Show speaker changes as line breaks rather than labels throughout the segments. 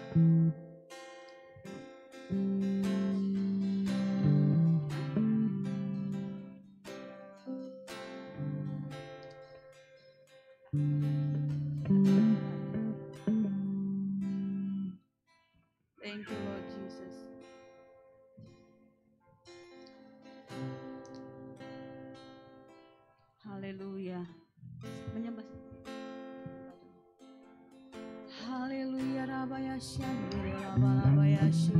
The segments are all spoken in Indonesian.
Thank you, Lord Jesus. Haleluya. Menyembah. Haleluya, rabayasya, rabayasya.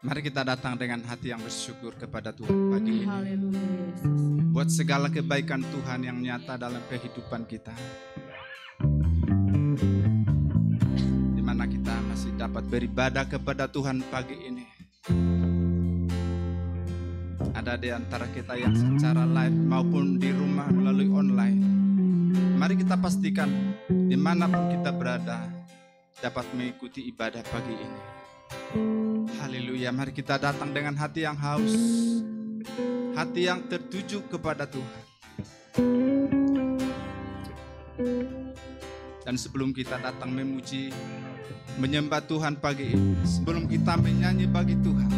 Mari kita datang dengan hati yang bersyukur kepada Tuhan pagi ini.
Haleluya, Yesus.
Buat segala kebaikan Tuhan yang nyata dalam kehidupan kita. Di mana kita masih dapat beribadah kepada Tuhan pagi ini. Ada di antara kita yang secara live maupun di rumah melalui online. Mari kita pastikan dimanapun kita berada dapat mengikuti ibadah pagi ini. Haleluya, mari kita datang dengan hati yang haus, hati yang tertuju kepada Tuhan. Dan sebelum kita datang memuji, menyembah Tuhan pagi ini, sebelum kita menyanyi bagi Tuhan,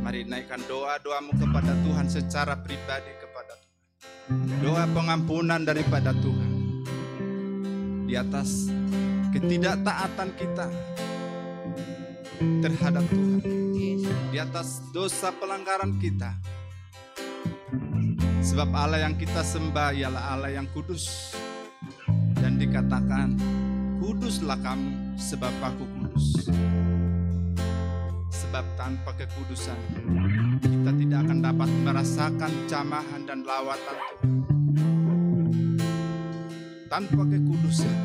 mari naikkan doa-doamu kepada Tuhan secara pribadi kepada Tuhan. Doa pengampunan daripada Tuhan di atas ketidaktaatan kita terhadap Tuhan, di atas dosa pelanggaran kita. Sebab Allah yang kita sembah ialah Allah yang kudus, dan dikatakan kuduslah kamu sebab aku kudus. Sebab tanpa kekudusan kita tidak akan dapat merasakan jamahan dan lawatan Tuhan. Tanpa kekudusan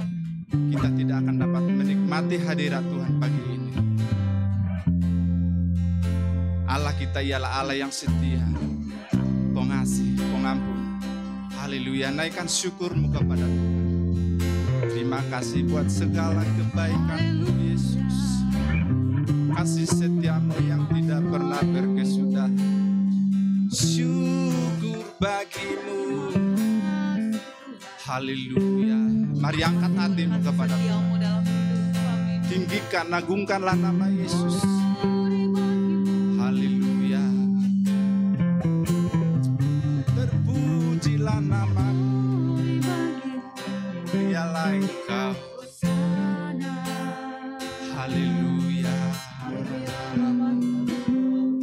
kita tidak akan dapat menikmati hadirat Tuhan pagi ini. Allah kita ialah Allah yang setia, pengasih, pengampun. Haleluya, naikkan syukurmu kepada Tuhan. Terima kasih buat segala kebaikan-Mu Yesus. Kasih setiamu yang tidak pernah berkesudahan. Syukur bagimu. Haleluya. Mari angkat hatimu kepada Tuhan. Tinggikan, agungkanlah nama Yesus. Haleluya. Terpujilah nama-Mu. Dialah Engkau. Haleluya.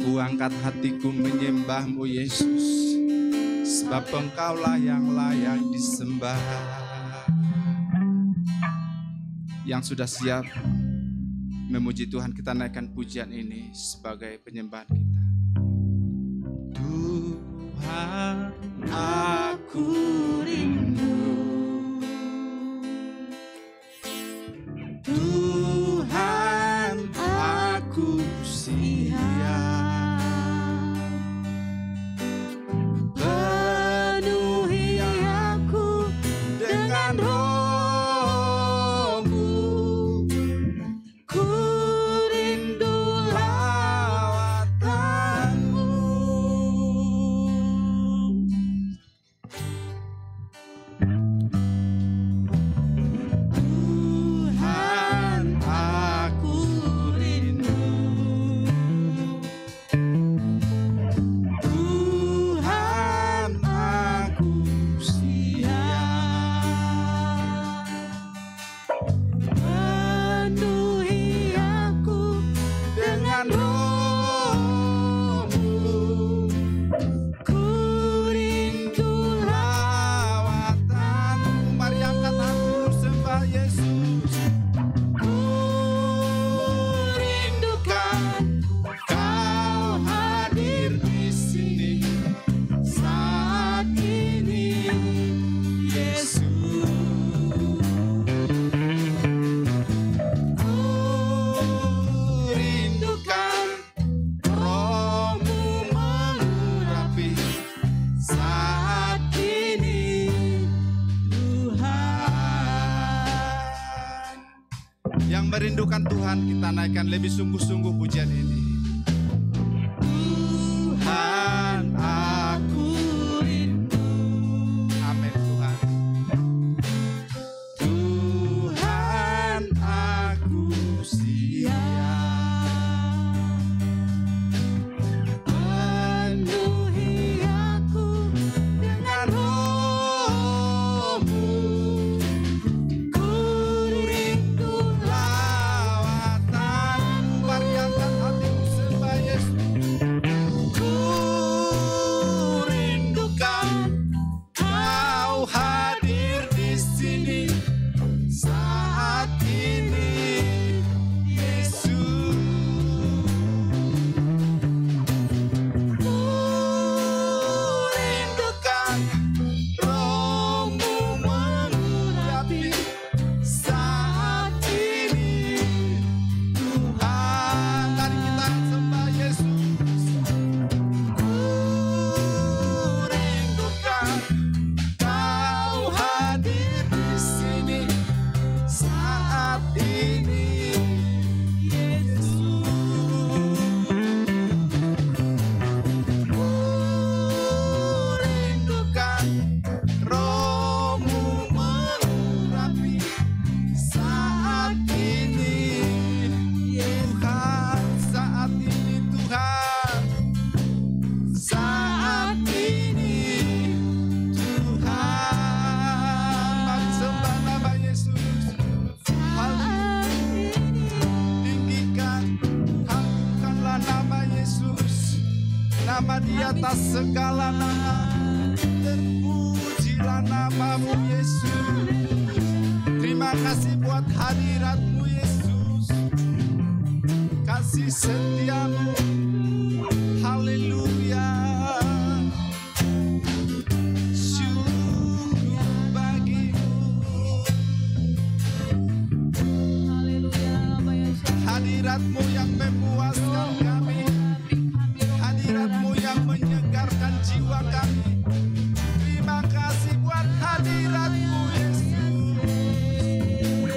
Ku angkat hatiku menyembah-Mu Yesus, sebab Engkaulah yang layak disembah. Yang sudah siap memuji Tuhan, kita naikkan pujian ini sebagai penyembahan kita. Tuhan, aku rindu. Tuhan, aku siap. Penuhi aku dengan Roh-Mu. Ku rindu lawatan-Mu. Tuhan, aku rindu. Tuhan, aku siap. Penuhi aku dengan Roh-Mu. Ku rindu lawatan-Mu. Mari angkat hatimu sembah Yesus. Ku rindukan Kau hadir di sini saat ini, Yesus. Ku rindukan Roh-Mu mengurapi saat ini, Tuhan. Yang merindukan Tuhan, kita naikkan lebih sungguh-sungguh pujian ini. Tuhan, aku rindu. Amin Tuhan. Tuhan, nama di atas segala nama. Terpujilah namamu Yesus. Terima kasih buat hadirat-Mu Yesus, kasih setiamu. Haleluya. Syukur bagimu. Hadirat-Mu yang memuaskan kami, hadirat-Mu yang menyegarkan jiwa kami. Terima kasih buat hadirat-Mu Yesus.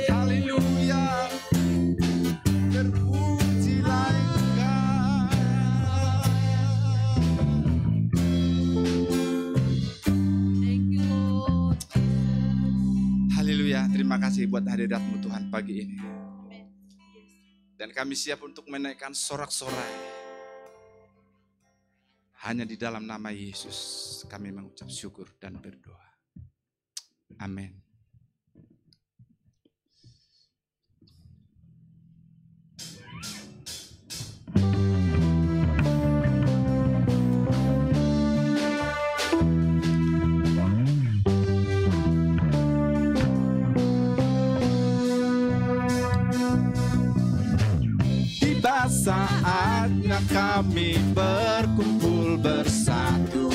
Haleluya. Terpujilah Engkau.
Thank you, Lord.
Haleluya. Terima kasih buat hadirat-Mu Tuhan pagi ini.
Amen. Yes.
Dan kami siap untuk menaikkan sorak-sorai. Hanya di dalam nama Yesus kami mengucap syukur dan berdoa. Amin. Tiba saatnya kami berkumpul bersatu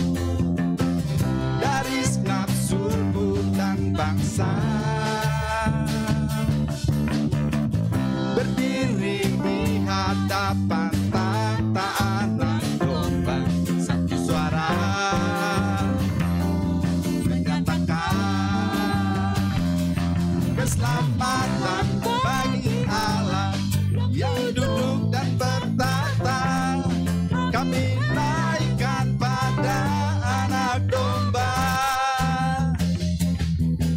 dari segenap suku dan bangsa, berdiri di hadapan tahta Anak Domba, satu suara menyatakan keselamatan bagi Allah yang duduk dan bertata. Kami naikkan pada Anak Domba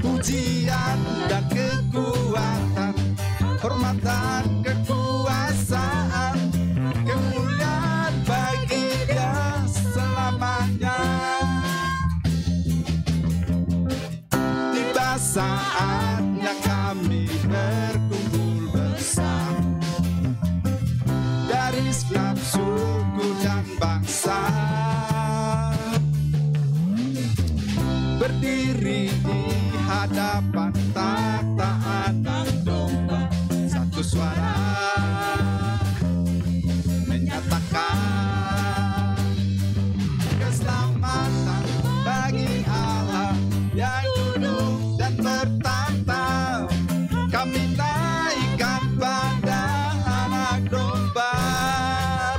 pujian dan kekuatan, hormat dan kekuasaan, kemuliaan bagi Dia selamanya. Tiba saatnya kami berkumpul bersama dari segenap suku dan bangsa, berdiri di hadapan tahta Anak Domba, satu suara menyatakan keselamatan bagi Allah yang duduk dan bertata. Kami naikkan pada Anak Domba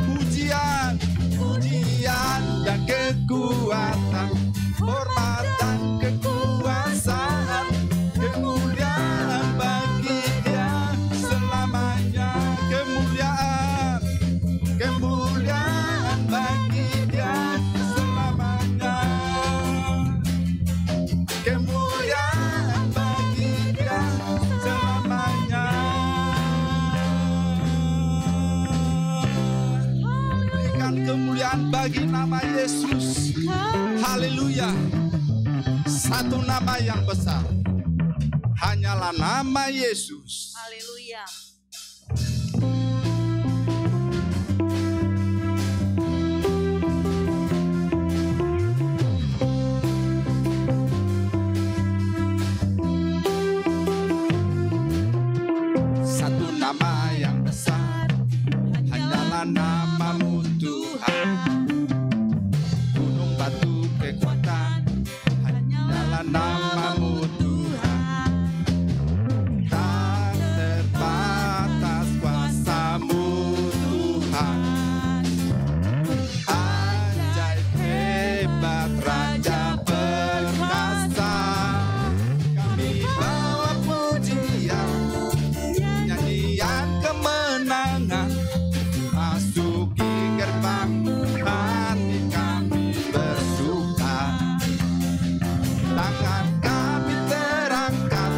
pujian, pujian dan kekuatan, hormat dan kekuasaan, kemuliaan bagi Dia selamanya. Kemuliaan, kemuliaan bagi Dia selamanya. Kemuliaan bagi Dia selamanya. Berikan kemuliaan bagi nama Yesus. Haleluya. Satu nama yang besar, hanyalah nama Yesus.
Haleluya.
Satu nama yang besar, hanyalah namamu Tuhan. Gunung batu kekuatan, hanyalah namamu Tuhan. Tak terbatas kuasamu Tuhan. Ajaib hebat Raja perkasa. Kami bawa pujian, nyanyian kemenangan, masuki gerbang hati kami bersuka. Tangan kami terangkat,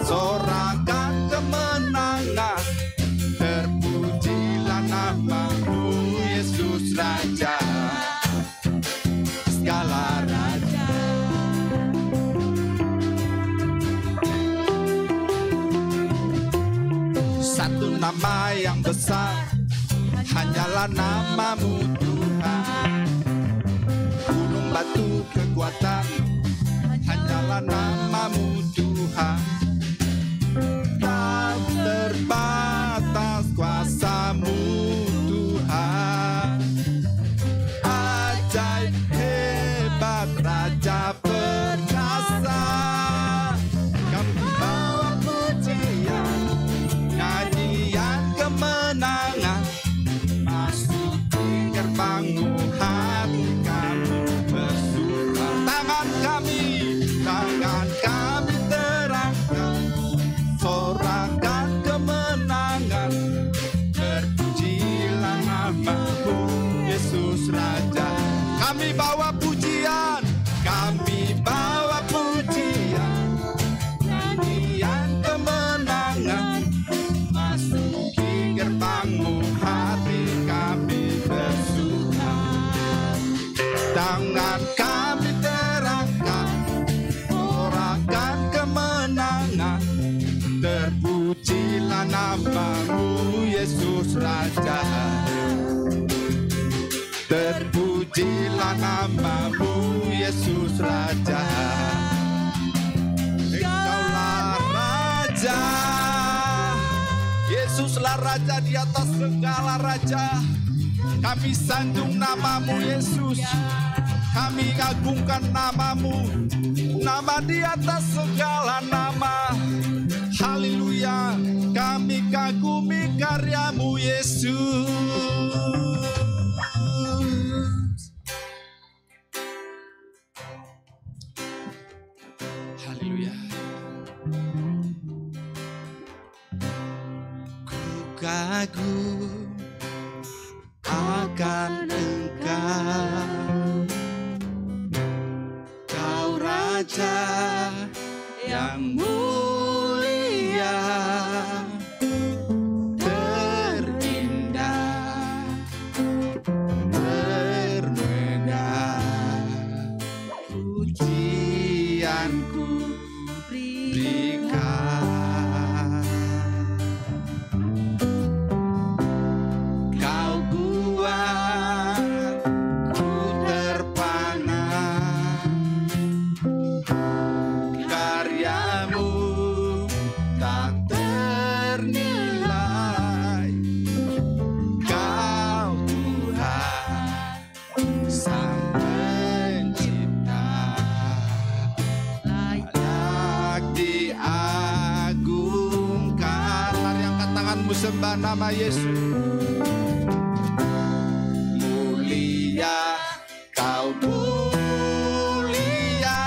sorakan kemenangan. Terpujilah namamu Yesus Raja, segala raja. Satu nama yang besar, hanyalah namamu Tuhan. batu kekuatan, hanyalah nama-Mu Tuhan. Tak terbatas kuasa-Mu Tuhan. Ajaib hebat Raja perkasa. Kami bawa pujian, nyanyian kemenangan, masuki gerbang-Mu hati kami bersuka. Tangan kami terangkan, sorakan kemenangan, terpujilah nama-Mu Yesus Raja. Kami bawa pujian, nyanyian kemenangan, masuki gerbang-Mu hati kami bersuka. Tangan kami terangkat, sorakan kemenangan, terpujilah nama-Mu Yesus Raja. Terpujilah nama-Mu Yesus Raja. Engkaulah Raja, Yesuslah Raja di atas segala raja. Kami sanjung nama-Mu Yesus, kami agungkan nama-Mu, nama di atas segala nama. Haleluya, kami kagumi karya-Mu Yesus. Haleluya. Ku kagum akan Engkau, Kau Raja yang mulia, terindah, termegah. Pujianku berikan. Kau buat ku terpana, karya-Mu tak ternilai. Kau Tuhan Sang Pencipta, layak diagungkan. Mari angkat tanganmu, sembah nama Yesus. Mulia, Kau mulia,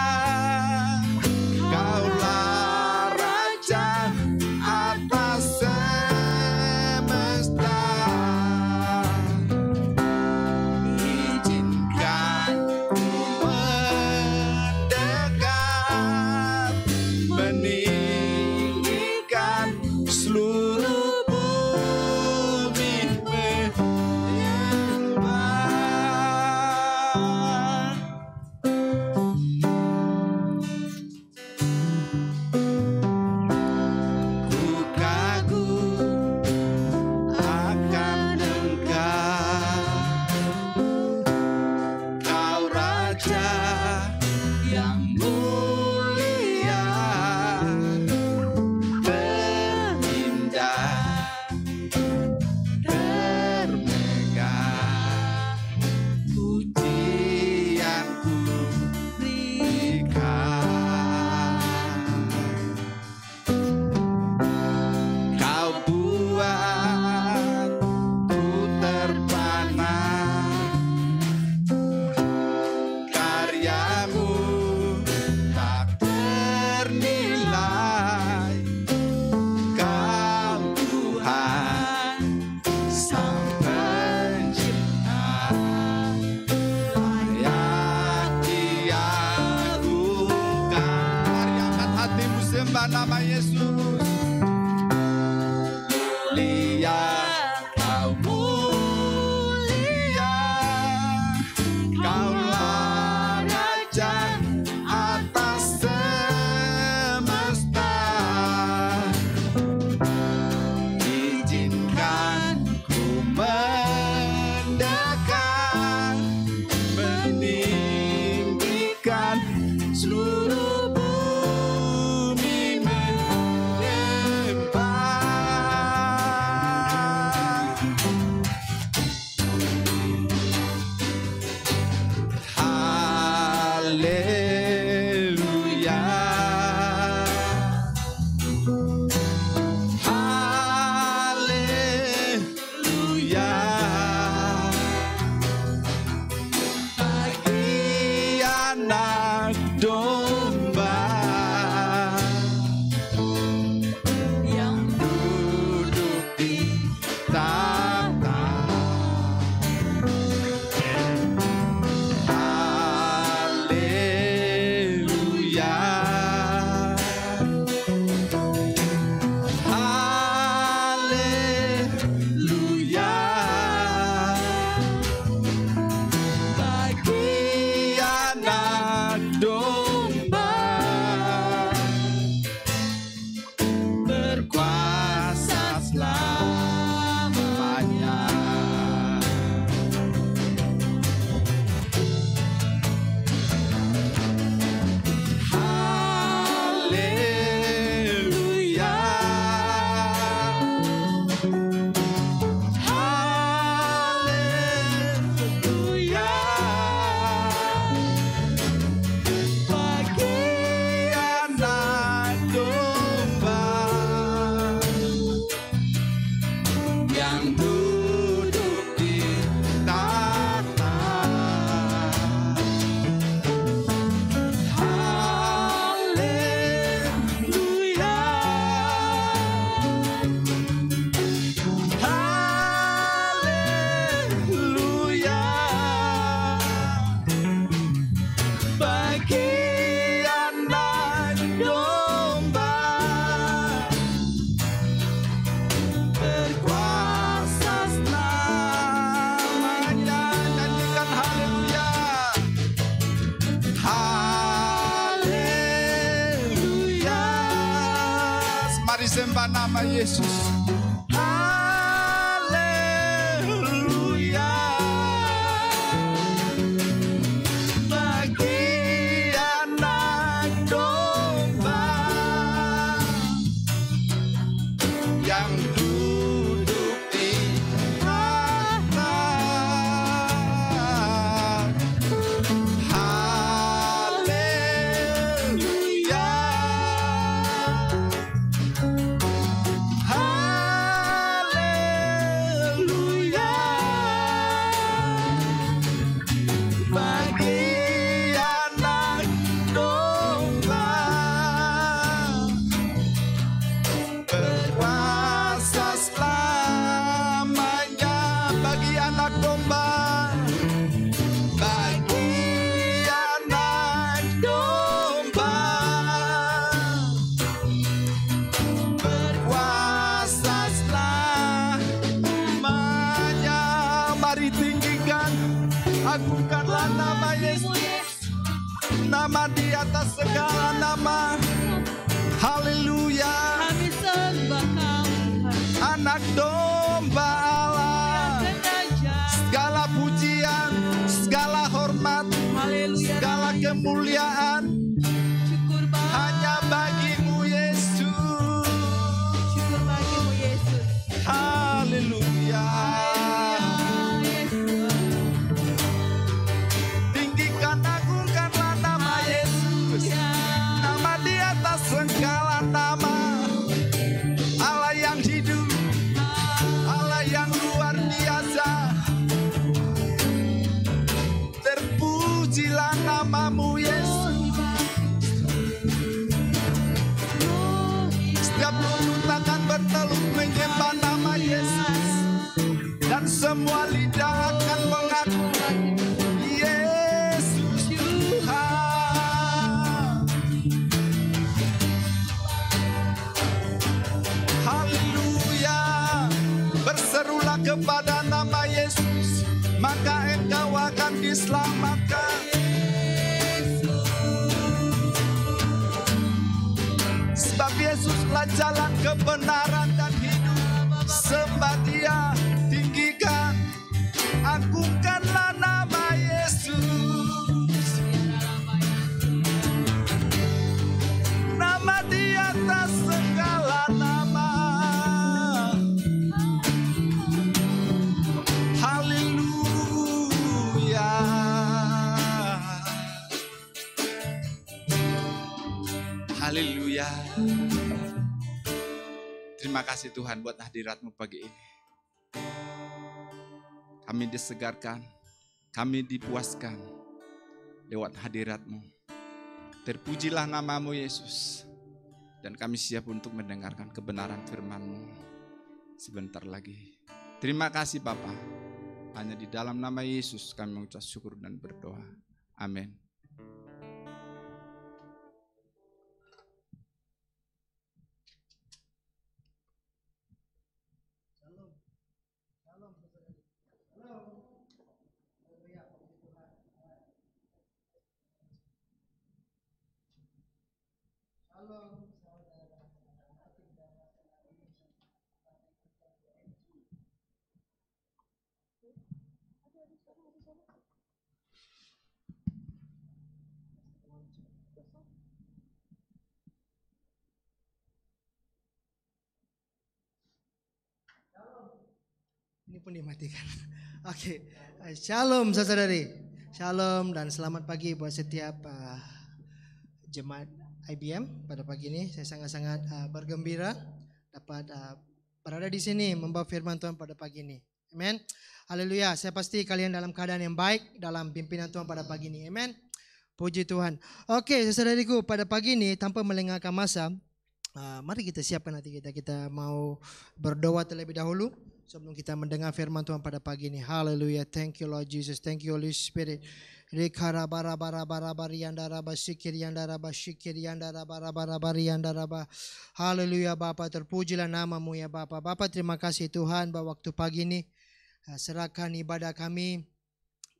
Kaulah Raja atas semesta. Izinkan ku mendekat, meninggikan seluruh bumi menyembah. Ku kagum akan Engkau, Kau Raja yang mulia, terindah, termegah. Pujianku berikan. Kau buat ku terpana, karya-Mu tak ternilai. Kau Tuhan Sang Pencipta, layak diagungkan. Mari angkat hatimu, sembah nama Yesus. Mulia, Kau mulia, Kaulah Raja atas semesta. Izinkan ku mendekat, meninggikan Mari sembah nama Yesus. Haleluya. Bagi anak domba yang duduk di tahta. Haleluya. Haleluya. Bagi anak domba berkuasa selamanya. Bagi anak domba, bagi anak domba berkuasa selamanya. Mari tinggikan, agungkanlah nama Yesus, nama di atas segala nama. Haleluya.
Kami sembah Kau Tuhan.
Anak domba Allah,
Raja.
segala pujian, segala hormat,
Haleluya.
segala kemuliaan
Syukur Bapa.
hanya bagimu Yesus.
Syukur bagimu Yesus.
Haleluya.
Yesus.
Tinggikan, agungkanlah nama Yesus, nama di atas segala nama. Allah yang hidup, Allah yang luar biasa. Terpujilah namamu Yesus. Setiap lutut akan berteluk menyembah nama Yesus, dan semua lidah akan mengaku Yesus Tuhan. Haleluya. Berserulah kepada nama Yesus, maka engkau akan diselamatkan. Sebab Yesuslah jalan kebenaran dan hidup. Sembah Dia, tinggikan, agungkanlah nama Yesus, nama di atas segala nama. Haleluya. Haleluya. Terima kasih Tuhan buat hadirat-Mu pagi ini. Kami disegarkan, kami dipuaskan lewat hadirat-Mu. Terpujilah nama-Mu Yesus. Dan kami siap untuk mendengarkan kebenaran firman-Mu sebentar lagi. Terima kasih Bapa. Hanya di dalam nama Yesus kami mengucap syukur dan berdoa. Amin.
Ini pun dimatikan. Oke, shalom saudari, shalom dan selamat pagi buat setiap jemaat IBM pada pagi ini. Saya sangat-sangat bergembira dapat berada di sini membawa firman Tuhan pada pagi ini. Amin. Haleluya. Saya pasti kalian dalam keadaan yang baik dalam pimpinan Tuhan pada pagi ini. Amin. Puji Tuhan. Oke, saudariku, pada pagi ini tanpa melengahkan masa, mari kita siapkan hati kita mau berdoa terlebih dahulu sebelum kita mendengar firman Tuhan pada pagi ini. Haleluya. Thank you Lord Jesus. Thank you Holy Spirit. Haleluya Bapa, terpujilah namamu ya Bapa. Bapa, terima kasih Tuhan bahwa waktu pagi ini serahkan ibadah kami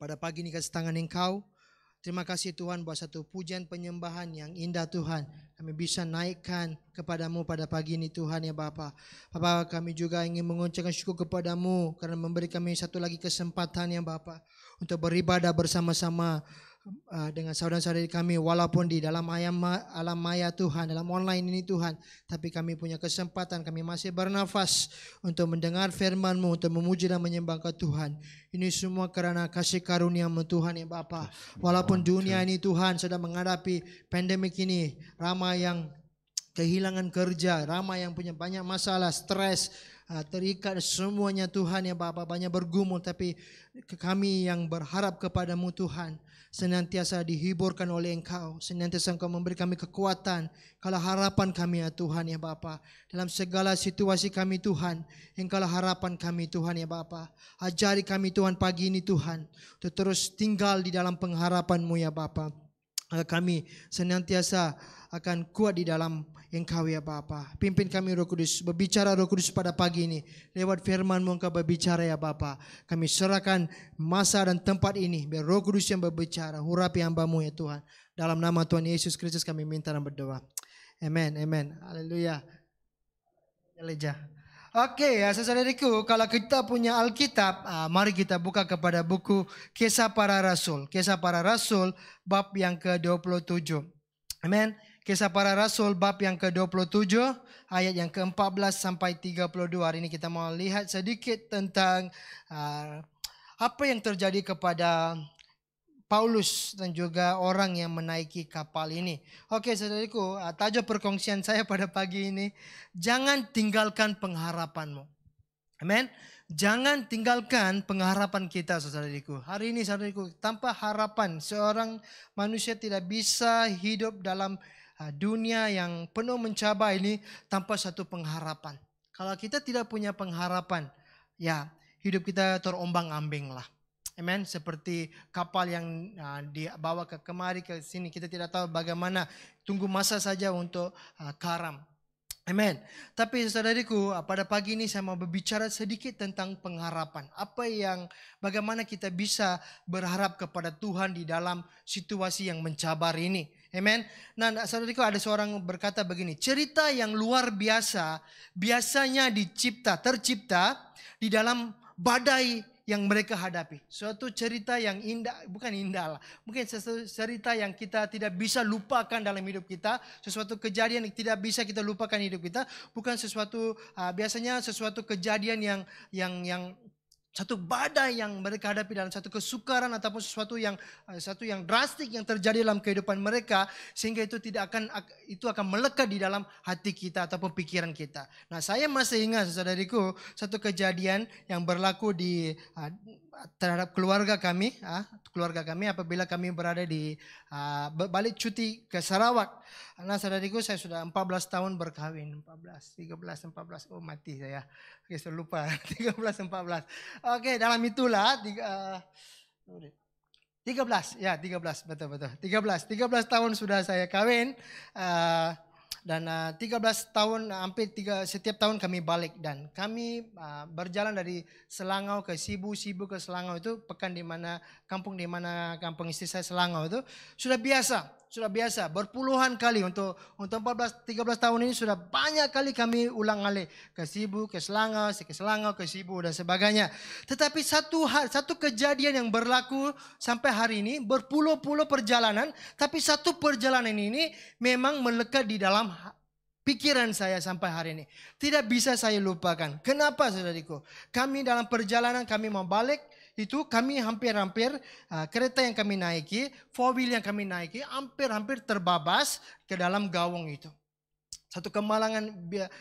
pada pagi ini ke tangan Engkau. Terima kasih Tuhan buat satu pujian penyembahan yang indah Tuhan. kami bisa naikkan kepadamu pada pagi ini Tuhan ya Bapa. Bapa, kami juga ingin mengucapkan syukur kepadamu karena memberi kami satu lagi kesempatan ya Bapa untuk beribadah bersama-sama dengan saudara-saudari kami, walaupun di dalam alam maya Tuhan, dalam online ini Tuhan, tapi kami punya kesempatan, kami masih bernafas untuk mendengar firman-Mu, untuk memuji dan menyembah Tuhan. Ini semua karena kasih karunia-Mu Tuhan ya Bapa. Walaupun dunia ini Tuhan sedang menghadapi pandemik ini, ramai yang kehilangan kerja, ramai yang punya banyak masalah, stres, terikat semuanya Tuhan ya Bapa, banyak bergumul, tapi kami yang berharap kepadamu Tuhan, senantiasa dihiburkan oleh Engkau, senantiasa Engkau memberi kami kekuatan, kalau harapan kami ya Tuhan ya Bapa, dalam segala situasi kami Tuhan, Engkaulah harapan kami Tuhan ya Bapa. Ajari kami Tuhan pagi ini Tuhan, untuk terus tinggal di dalam pengharapan-Mu ya Bapa. Kami senantiasa akan kuat di dalam Engkau ya Bapa. Pimpin kami Roh Kudus, berbicara Roh Kudus pada pagi ini. Lewat firman-Mu Engkau berbicara ya Bapa. Kami serahkan masa dan tempat ini, biar Roh Kudus yang berbicara. Urapi hamba-Mu ya Tuhan. Dalam nama Tuhan Yesus Kristus kami minta dan berdoa. Amen, amen. Haleluya. Haleluya. Oke ya saudariku, kalau kita punya Alkitab, mari kita buka kepada buku Kisah Para Rasul. Kisah Para Rasul bab yang ke-27. Amen. Kisah Para Rasul bab yang ke-27 ayat yang ke-14 sampai 32. Hari ini kita mau lihat sedikit tentang apa yang terjadi kepada Paulus dan juga orang yang menaiki kapal ini. Oke saudariku, tajuk perkongsian saya pada pagi ini, jangan tinggalkan pengharapanmu. Amen. Jangan tinggalkan pengharapan kita saudariku. Hari ini saudariku, tanpa harapan seorang manusia tidak bisa hidup dalam dunia yang penuh mencabar ini tanpa satu pengharapan. Kalau kita tidak punya pengharapan, ya hidup kita terombang-ambing lah. Amen. Seperti kapal yang dibawa kemari ke sini, kita tidak tahu bagaimana, tunggu masa saja untuk karam. Amen. Tapi saudariku, pada pagi ini saya mau berbicara sedikit tentang pengharapan. Bagaimana kita bisa berharap kepada Tuhan di dalam situasi yang mencabar ini. Amen. Nah saudariku, ada seorang berkata begini, cerita yang luar biasa biasanya tercipta di dalam badai yang mereka hadapi. Suatu cerita yang indah, bukan indah lah, mungkin sesuatu cerita yang kita tidak bisa lupakan dalam hidup kita, sesuatu kejadian yang tidak bisa kita lupakan hidup kita, bukan sesuatu biasanya sesuatu kejadian yang satu badai yang mereka hadapi dalam satu kesukaran ataupun sesuatu yang drastik yang terjadi dalam kehidupan mereka, sehingga itu akan melekat di dalam hati kita ataupun pikiran kita. Nah, saya masih ingat saudariku satu kejadian yang berlaku terhadap keluarga kami apabila kami berada di balik cuti ke Sarawak. Nah saudariku, saya sudah 14 tahun berkahwin. 13, 14. Oh mati saya. Oke, saya lupa. 13, 14. Oke, dalam itulah 13. Ya, 13. Betul. 13 tahun sudah saya kawin. Dan 13 tahun, hampir setiap tahun kami balik. Dan kami berjalan dari Selangau ke Sibu ke Selangau itu, kampung istri saya Selangau itu, sudah biasa. Berpuluhan kali untuk 13 tahun ini sudah banyak kali kami ulang alik ke Sibu, ke Selangau, ke Sibu dan sebagainya. Tetapi satu kejadian yang berlaku sampai hari ini, berpuluh-puluh perjalanan, tapi satu perjalanan ini memang melekat di dalam pikiran saya sampai hari ini. Tidak bisa saya lupakan. Kenapa saudariku? Kami dalam perjalanan kami mau balik, itu kami hampir-hampir kereta yang kami naiki, four wheel yang kami naiki, hampir-hampir terbabas ke dalam gawang itu. Satu kemalangan,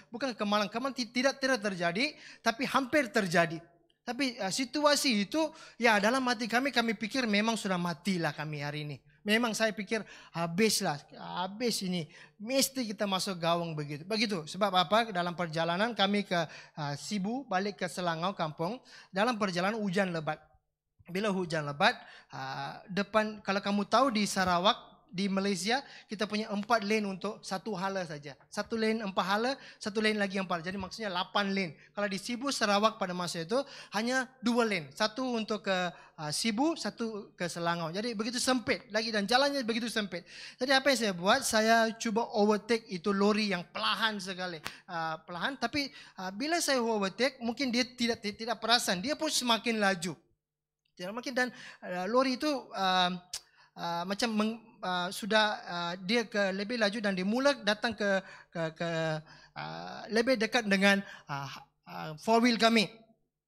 bukan kemalangan tidak terjadi, tapi hampir terjadi. Tapi situasi itu, ya dalam hati kami pikir memang sudah matilah kami hari ini. Memang saya pikir habis ini, mesti kita masuk gawang begitu. Sebab apa? Dalam perjalanan kami ke Sibu, balik ke Selangau kampung, dalam perjalanan hujan lebat. Bila hujan lebat, depan, kalau kamu tahu di Sarawak, di Malaysia kita punya 4 lane untuk satu hala saja. 1 lane 4 hala, 1 lane lagi 4. Jadi maksudnya 8 lane. Kalau di Sibu Sarawak pada masa itu hanya 2 lane. 1 untuk ke Sibu, 1 ke Selangor. Jadi begitu sempit lagi dan jalannya begitu sempit. Jadi apa yang saya buat? Saya cuba overtake itu lori yang perlahan sekali. Perlahan, tapi bila saya overtake mungkin dia tidak perasan. Dia pun semakin laju. Tidak makin dan lori itu sudah dia ke lebih laju dan dia mula datang ke lebih dekat dengan 4 wheel kami.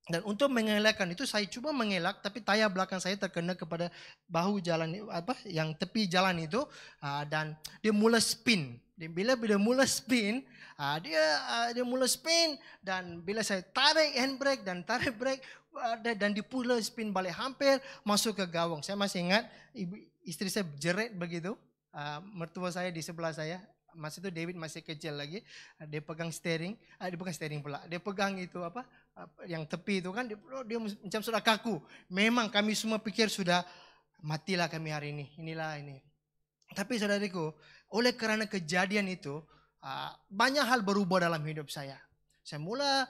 Dan untuk mengelakkan itu saya cuba mengelak, tapi tayar belakang saya terkena kepada bahu jalan yang tepi jalan itu, dan dia mula spin. Bila dia mula spin, dia mula spin, dan bila saya tarik handbrake dan tarik brake dan dia pula spin balik hampir masuk ke gawang. Saya masih ingat istri saya jerit begitu, mertua saya di sebelah saya. Masa itu David masih kecil lagi. Dia pegang steering, dia bukan steering pula. Dia pegang itu yang tepi itu kan, dia macam sudah kaku. Memang kami semua pikir sudah matilah kami hari ini. Inilah ini. Tapi saudariku, oleh kerana kejadian itu banyak hal berubah dalam hidup saya. Saya mula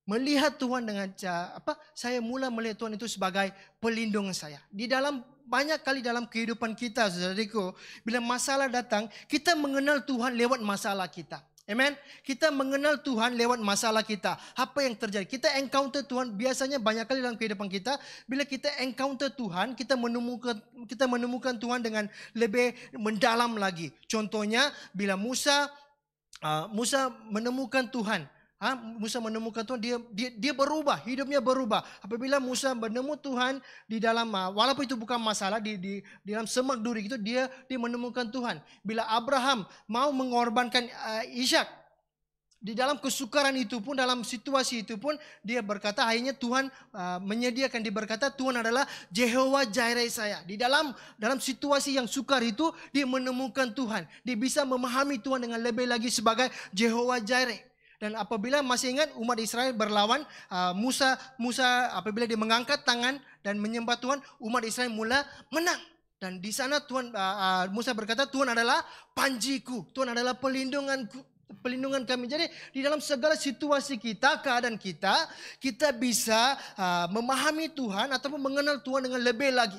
melihat Tuhan dengan saya mula melihat Tuhan itu sebagai pelindung saya. Di dalam banyak kali dalam kehidupan kita, saudariku, bila masalah datang, kita mengenal Tuhan lewat masalah kita. Amen. Kita mengenal Tuhan lewat masalah kita. Apa yang terjadi? Kita encounter Tuhan biasanya banyak kali dalam kehidupan kita. Bila kita encounter Tuhan, kita menemukan Tuhan dengan lebih mendalam lagi. Contohnya bila Musa menemukan Tuhan. Musa menemukan Tuhan, dia berubah, hidupnya berubah. Apabila Musa menemu Tuhan di dalam, walaupun itu bukan masalah, di dalam semak duri itu dia menemukan Tuhan. Bila Abraham mau mengorbankan Ishak, di dalam kesukaran itu pun, dalam situasi itu pun, dia berkata, akhirnya Tuhan menyediakan, dia berkata, Tuhan adalah Jehovah Jireh saya. Di dalam situasi yang sukar itu, dia menemukan Tuhan. Dia bisa memahami Tuhan dengan lebih lagi sebagai Jehovah Jireh. Dan apabila masih ingat umat Israel berlawan, Musa apabila dia mengangkat tangan dan menyembah Tuhan, umat Israel mula menang. Dan di sana Musa berkata, Tuhan adalah panjiku, Tuhan adalah pelindungan kami. Jadi di dalam segala situasi kita, keadaan kita bisa memahami Tuhan ataupun mengenal Tuhan dengan lebih lagi.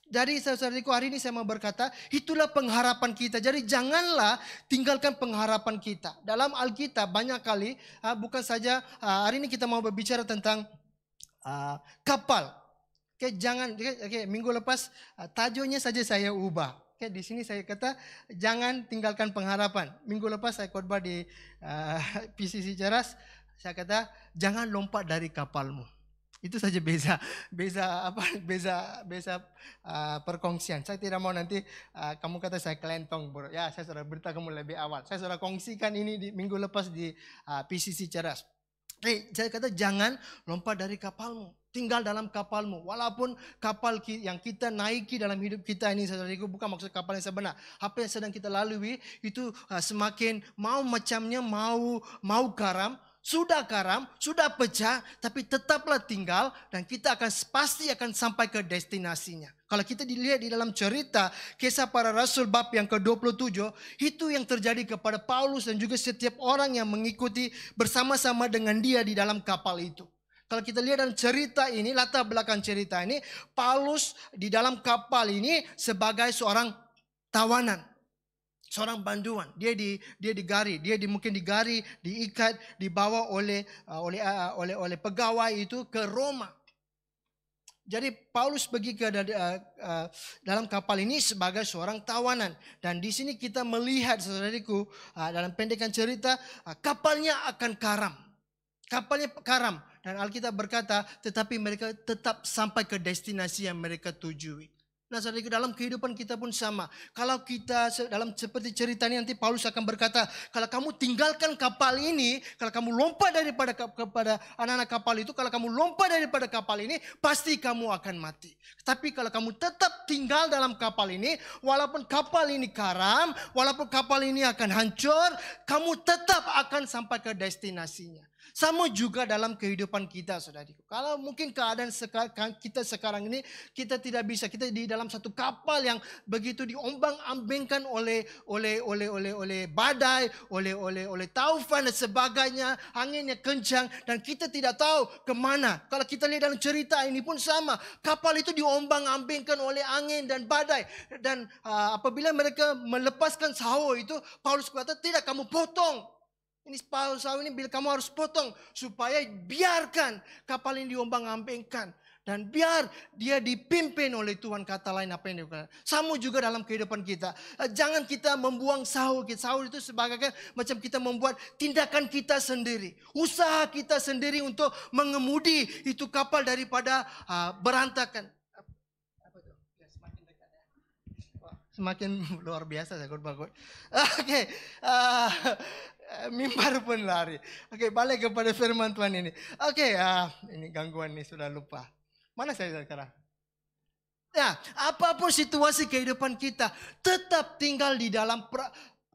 Jadi saudariku, hari ini saya mau berkata, itulah pengharapan kita. Jadi janganlah tinggalkan pengharapan kita. Dalam Alkitab banyak kali, bukan saja hari ini kita mau berbicara tentang kapal. Minggu lepas tajuknya saja saya ubah. Di sini saya kata jangan tinggalkan pengharapan. Minggu lepas saya khotbah di PCC Ceras, saya kata jangan lompat dari kapalmu. Itu saja beza perkongsian. Saya tidak mau nanti kamu kata saya kelentong, bro. Ya, saya sudah beritahu kamu lebih awal. Saya sudah kongsikan ini di minggu lepas di PCC Ceras. Saya kata jangan lompat dari kapalmu. Tinggal dalam kapalmu. Walaupun kapal yang kita naiki dalam hidup kita ini, saudariku, bukan maksud kapal yang sebenar. Apa yang sedang kita lalui itu semakin mau macamnya mau karam. Sudah karam, sudah pecah, tapi tetaplah tinggal dan kita pasti akan sampai ke destinasinya. Kalau kita dilihat di dalam cerita Kisah Para Rasul bab yang ke-27, itu yang terjadi kepada Paulus dan juga setiap orang yang mengikuti bersama-sama dengan dia di dalam kapal itu. Kalau kita lihat dalam cerita ini, latar belakang cerita ini, Paulus di dalam kapal ini sebagai seorang tawanan. Seorang banduan, dia digari, mungkin digari, diikat, dibawa oleh pegawai itu ke Roma. Jadi Paulus pergi ke dalam kapal ini sebagai seorang tawanan. Dan di sini kita melihat, saudariku, dalam pendekan cerita, kapalnya akan karam. Kapalnya karam. Dan Alkitab berkata, tetapi mereka tetap sampai ke destinasi yang mereka tujui. Nah, saudara, dalam kehidupan kita pun sama. Kalau kita dalam seperti cerita ini nanti Paulus akan berkata, kalau kamu tinggalkan kapal ini, kalau kamu lompat kepada anak-anak kapal itu, kalau kamu lompat daripada kapal ini, pasti kamu akan mati. Tapi kalau kamu tetap tinggal dalam kapal ini, walaupun kapal ini karam, walaupun kapal ini akan hancur, kamu tetap akan sampai ke destinasinya. Sama juga dalam kehidupan kita, saudariku. Kalau mungkin keadaan kita sekarang ini, kita tidak bisa. Kita di dalam satu kapal yang begitu diombang-ambingkan oleh badai, oleh taufan dan sebagainya. Anginnya kencang dan kita tidak tahu kemana. Kalau kita lihat dalam cerita ini pun sama. Kapal itu diombang-ambingkan oleh angin dan badai. Dan apabila mereka melepaskan sahu itu, Paulus berkata, tidak, kamu potong. Ini sahu ini bila kamu harus potong supaya biarkan kapal ini diombang-ambingkan dan biar dia dipimpin oleh Tuhan, kata lain apa yang dia. Sama juga dalam kehidupan kita. Jangan kita membuang sahu. Sahu itu sebagai macam kita membuat tindakan kita sendiri, usaha kita sendiri untuk mengemudi itu kapal daripada berantakan. Semakin dekat ya. Semakin luar biasa saya bagus. Oke. Mimbar pun lari. Oke, balik kepada firman Tuhan ini. Oke, ini gangguan nih, sudah lupa. Mana saya sekarang? Nah, apapun situasi kehidupan kita, tetap tinggal di dalam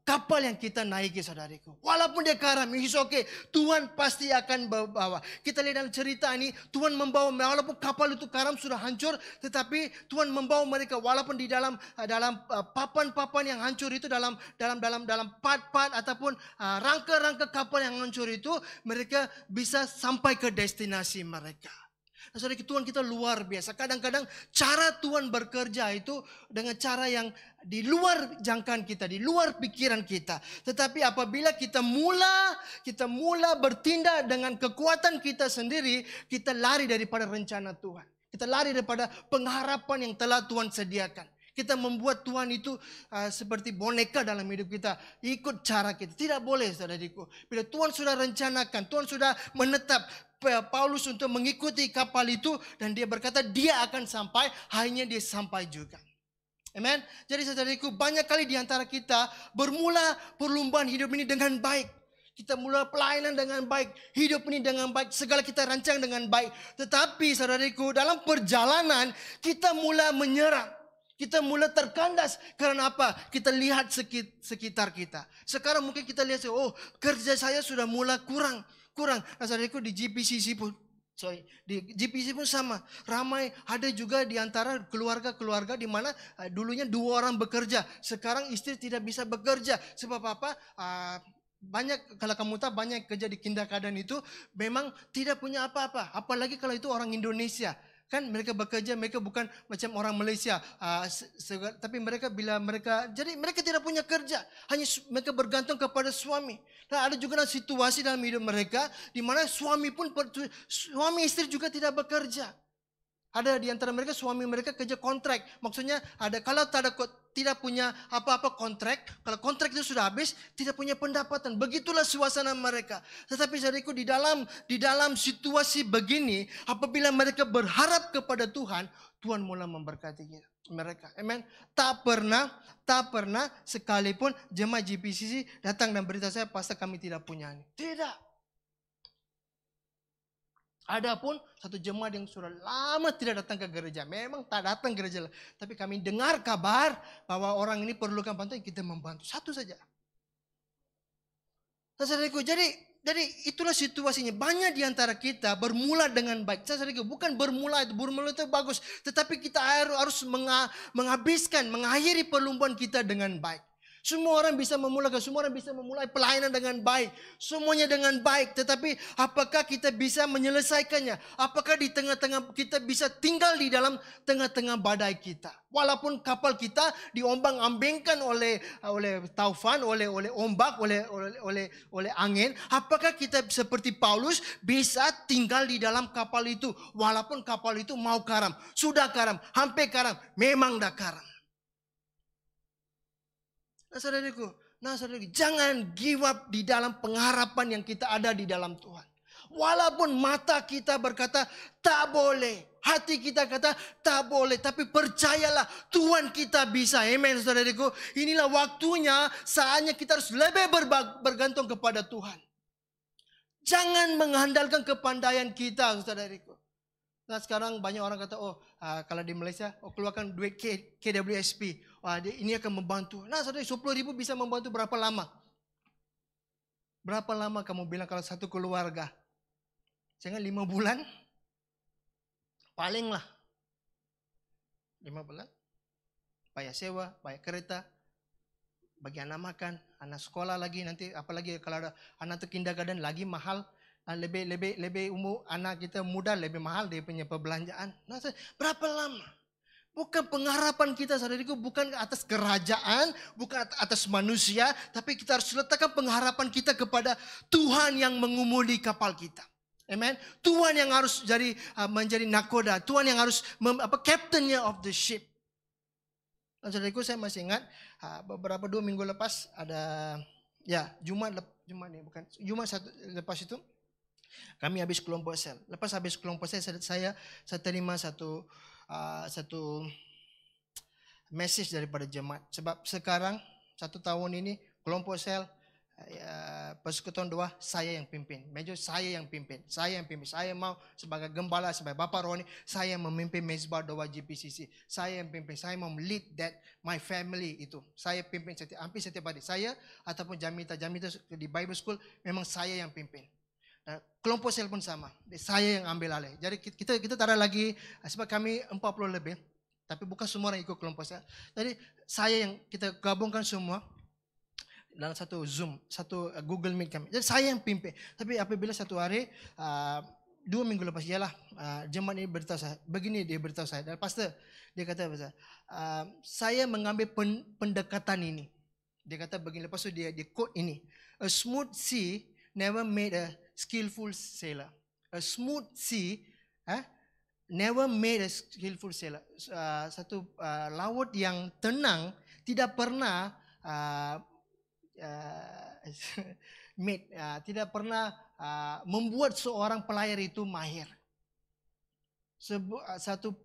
kapal yang kita naiki, saudariku. Walaupun dia karam, it's okay. Tuhan pasti akan bawa. Kita lihat dalam cerita ini, Tuhan membawa, walaupun kapal itu karam sudah hancur, tetapi Tuhan membawa mereka walaupun di dalam papan-papan yang hancur itu, dalam part-part ataupun rangka-rangka kapal yang hancur itu, mereka bisa sampai ke destinasi mereka. Saudara, Tuhan kita luar biasa. Kadang-kadang cara Tuhan bekerja itu dengan cara yang di luar jangkaan kita, di luar pikiran kita. Tetapi apabila kita mula bertindak dengan kekuatan kita sendiri, kita lari daripada rencana Tuhan. Kita lari daripada pengharapan yang telah Tuhan sediakan. Kita membuat Tuhan itu seperti boneka dalam hidup kita. Ikut cara kita. Tidak boleh, saudariku. Bila Tuhan sudah rencanakan, Tuhan sudah menetap Paulus untuk mengikuti kapal itu. Dan dia berkata dia akan sampai, hanya dia sampai juga. Amen. Jadi saudariku, banyak kali di antara kita bermula perlombaan hidup ini dengan baik. Kita mula pelayanan dengan baik, hidup ini dengan baik, segala kita rancang dengan baik. Tetapi saudariku, dalam perjalanan kita mula menyerang. Kita mula terkandas. Karena apa? Kita lihat sekitar kita. Sekarang mungkin kita lihat, oh, kerja saya sudah mula kurang. Nah, saudariku, di GPCC pun sama. Ramai, ada juga di antara keluarga-keluarga di mana dulunya 2 orang bekerja. Sekarang istri tidak bisa bekerja. Sebab apa? Banyak, kalau kamu tahu, banyak kerja di kindergarten itu memang tidak punya apa-apa. Apalagi kalau itu orang Indonesia. Kan mereka bekerja, mereka bukan macam orang Malaysia. Tapi mereka jadi mereka tidak punya kerja. Hanya mereka bergantung kepada suami. Dan ada juga situasi dalam hidup mereka di mana suami istri juga tidak bekerja. Ada di antara mereka, suami mereka kerja kontrak. Maksudnya kalau tidak punya apa-apa kontrak, kalau kontrak itu sudah habis, tidak punya pendapatan. Begitulah suasana mereka. Tetapi saudariku, di dalam situasi begini, apabila mereka berharap kepada Tuhan, Tuhan mulai memberkati mereka. Amen. Tak pernah sekalipun jemaat GPCC datang dan berita saya, pastor kami tidak punya ini. Tidak. Adapun satu jemaat yang sudah lama tidak datang ke gereja, memang tak datang ke gereja, tapi kami dengar kabar bahwa orang ini perlukan bantuan, kita membantu satu saja. Saudaraku, jadi itulah situasinya. Banyak di antara kita bermula dengan baik. Saudaraku, bukan bermula itu bagus, tetapi kita harus mengakhiri perlombaan kita dengan baik. Semua orang bisa memulai pelayanan dengan baik. Semuanya dengan baik. Tetapi apakah kita bisa menyelesaikannya? Apakah di tengah-tengah kita bisa tinggal di dalam tengah-tengah badai kita? Walaupun kapal kita diombang-ambingkan oleh taufan, oleh ombak, oleh angin. Apakah kita seperti Paulus bisa tinggal di dalam kapal itu? Walaupun kapal itu mau karam. Sudah karam, hampir karam, memang dah karam. Nah saudariku, jangan give up di dalam pengharapan yang kita ada di dalam Tuhan. Walaupun mata kita berkata tak boleh, hati kita kata tak boleh, tapi percayalah Tuhan kita bisa. Amen saudariku. Inilah waktunya, saatnya kita harus lebih bergantung kepada Tuhan. Jangan mengandalkan kepandaian kita, saudariku. Nah sekarang banyak orang kata, kalau di Malaysia, keluarkan duit KWSP. Wah, ini akan membantu. Nah saudara, 10,000 bisa membantu berapa lama? Berapa lama kamu bilang kalau satu keluarga? Jangan 5 bulan. Paling lah 5 bulan. Bayar sewa, bayar kereta, bagi anak makan, anak sekolah lagi nanti, apalagi kalau ada anak itu kindergarten lagi mahal. Lebih umur anak kita muda lebih mahal dia punya perbelanjaan. Nah, berapa lama? Bukan pengharapan kita saudariku, bukan atas kerajaan, bukan atas manusia, tapi kita harus letakkan pengharapan kita kepada Tuhan yang mengumuli kapal kita. Amen. Tuhan yang harus menjadi nakoda, Tuhan yang harus captainnya of the ship. Dan saudariku, saya masih ingat beberapa 2 minggu lepas ada Jumat satu lepas itu kami habis kelompok sel. Lepas habis kelompok sel saya terima satu message daripada jemaat. Sebab sekarang 1 tahun ini kelompok sel Persekutuan 2 saya yang pimpin. Major saya yang pimpin. Saya mau sebagai gembala, sebagai Bapak Roni, saya memimpin Mezbah 2 GPCC. Saya yang pimpin. Saya mau lead that my family itu. Saya pimpin hampir setiap hari. Saya ataupun Jamita di Bible School memang saya yang pimpin. Nah, kelompok sel pun sama. Saya yang ambil alih. Jadi kita taruh lagi sebab kami 40 lebih. Tapi bukan semua orang ikut kelompok sel. Jadi saya yang kita gabungkan semua dalam satu Zoom, satu Google Meet kami. Jadi saya yang pimpin. Tapi apabila satu hari 2 minggu lepas jemaat ini beritahu saya. Begini dia beritahu saya. Dan pastor dia kata saya mengambil pendekatan ini. Dia kata begini. Lepas itu dia quote ini. A smooth sea never made a skillful sailor. A smooth sea never made a skillful sailor. Satu laut yang tenang tidak pernah tidak pernah membuat seorang pelayar itu mahir. Satu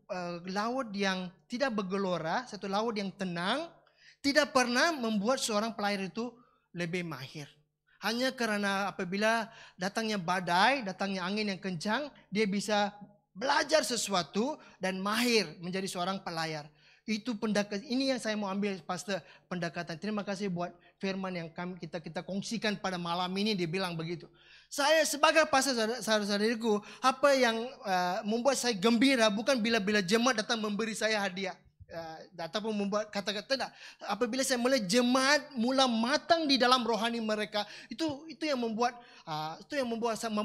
laut yang tidak bergelora, satu laut yang tenang, tidak pernah membuat seorang pelayar itu lebih mahir. Hanya karena apabila datangnya badai, datangnya angin yang kencang, dia bisa belajar sesuatu dan mahir menjadi seorang pelayar. Itu pendekatan. Ini yang saya mau ambil, pastor, pendekatan. Terima kasih buat firman yang kita kongsikan pada malam ini. Dia bilang begitu. Saya sebagai pastor, saudara-saudariku, apa yang membuat saya gembira bukan bila jemaat datang memberi saya hadiah. Ataupun membuat kata-kata tidak. Apabila saya melihat jemaat mula matang di dalam rohani mereka, itu yang membuat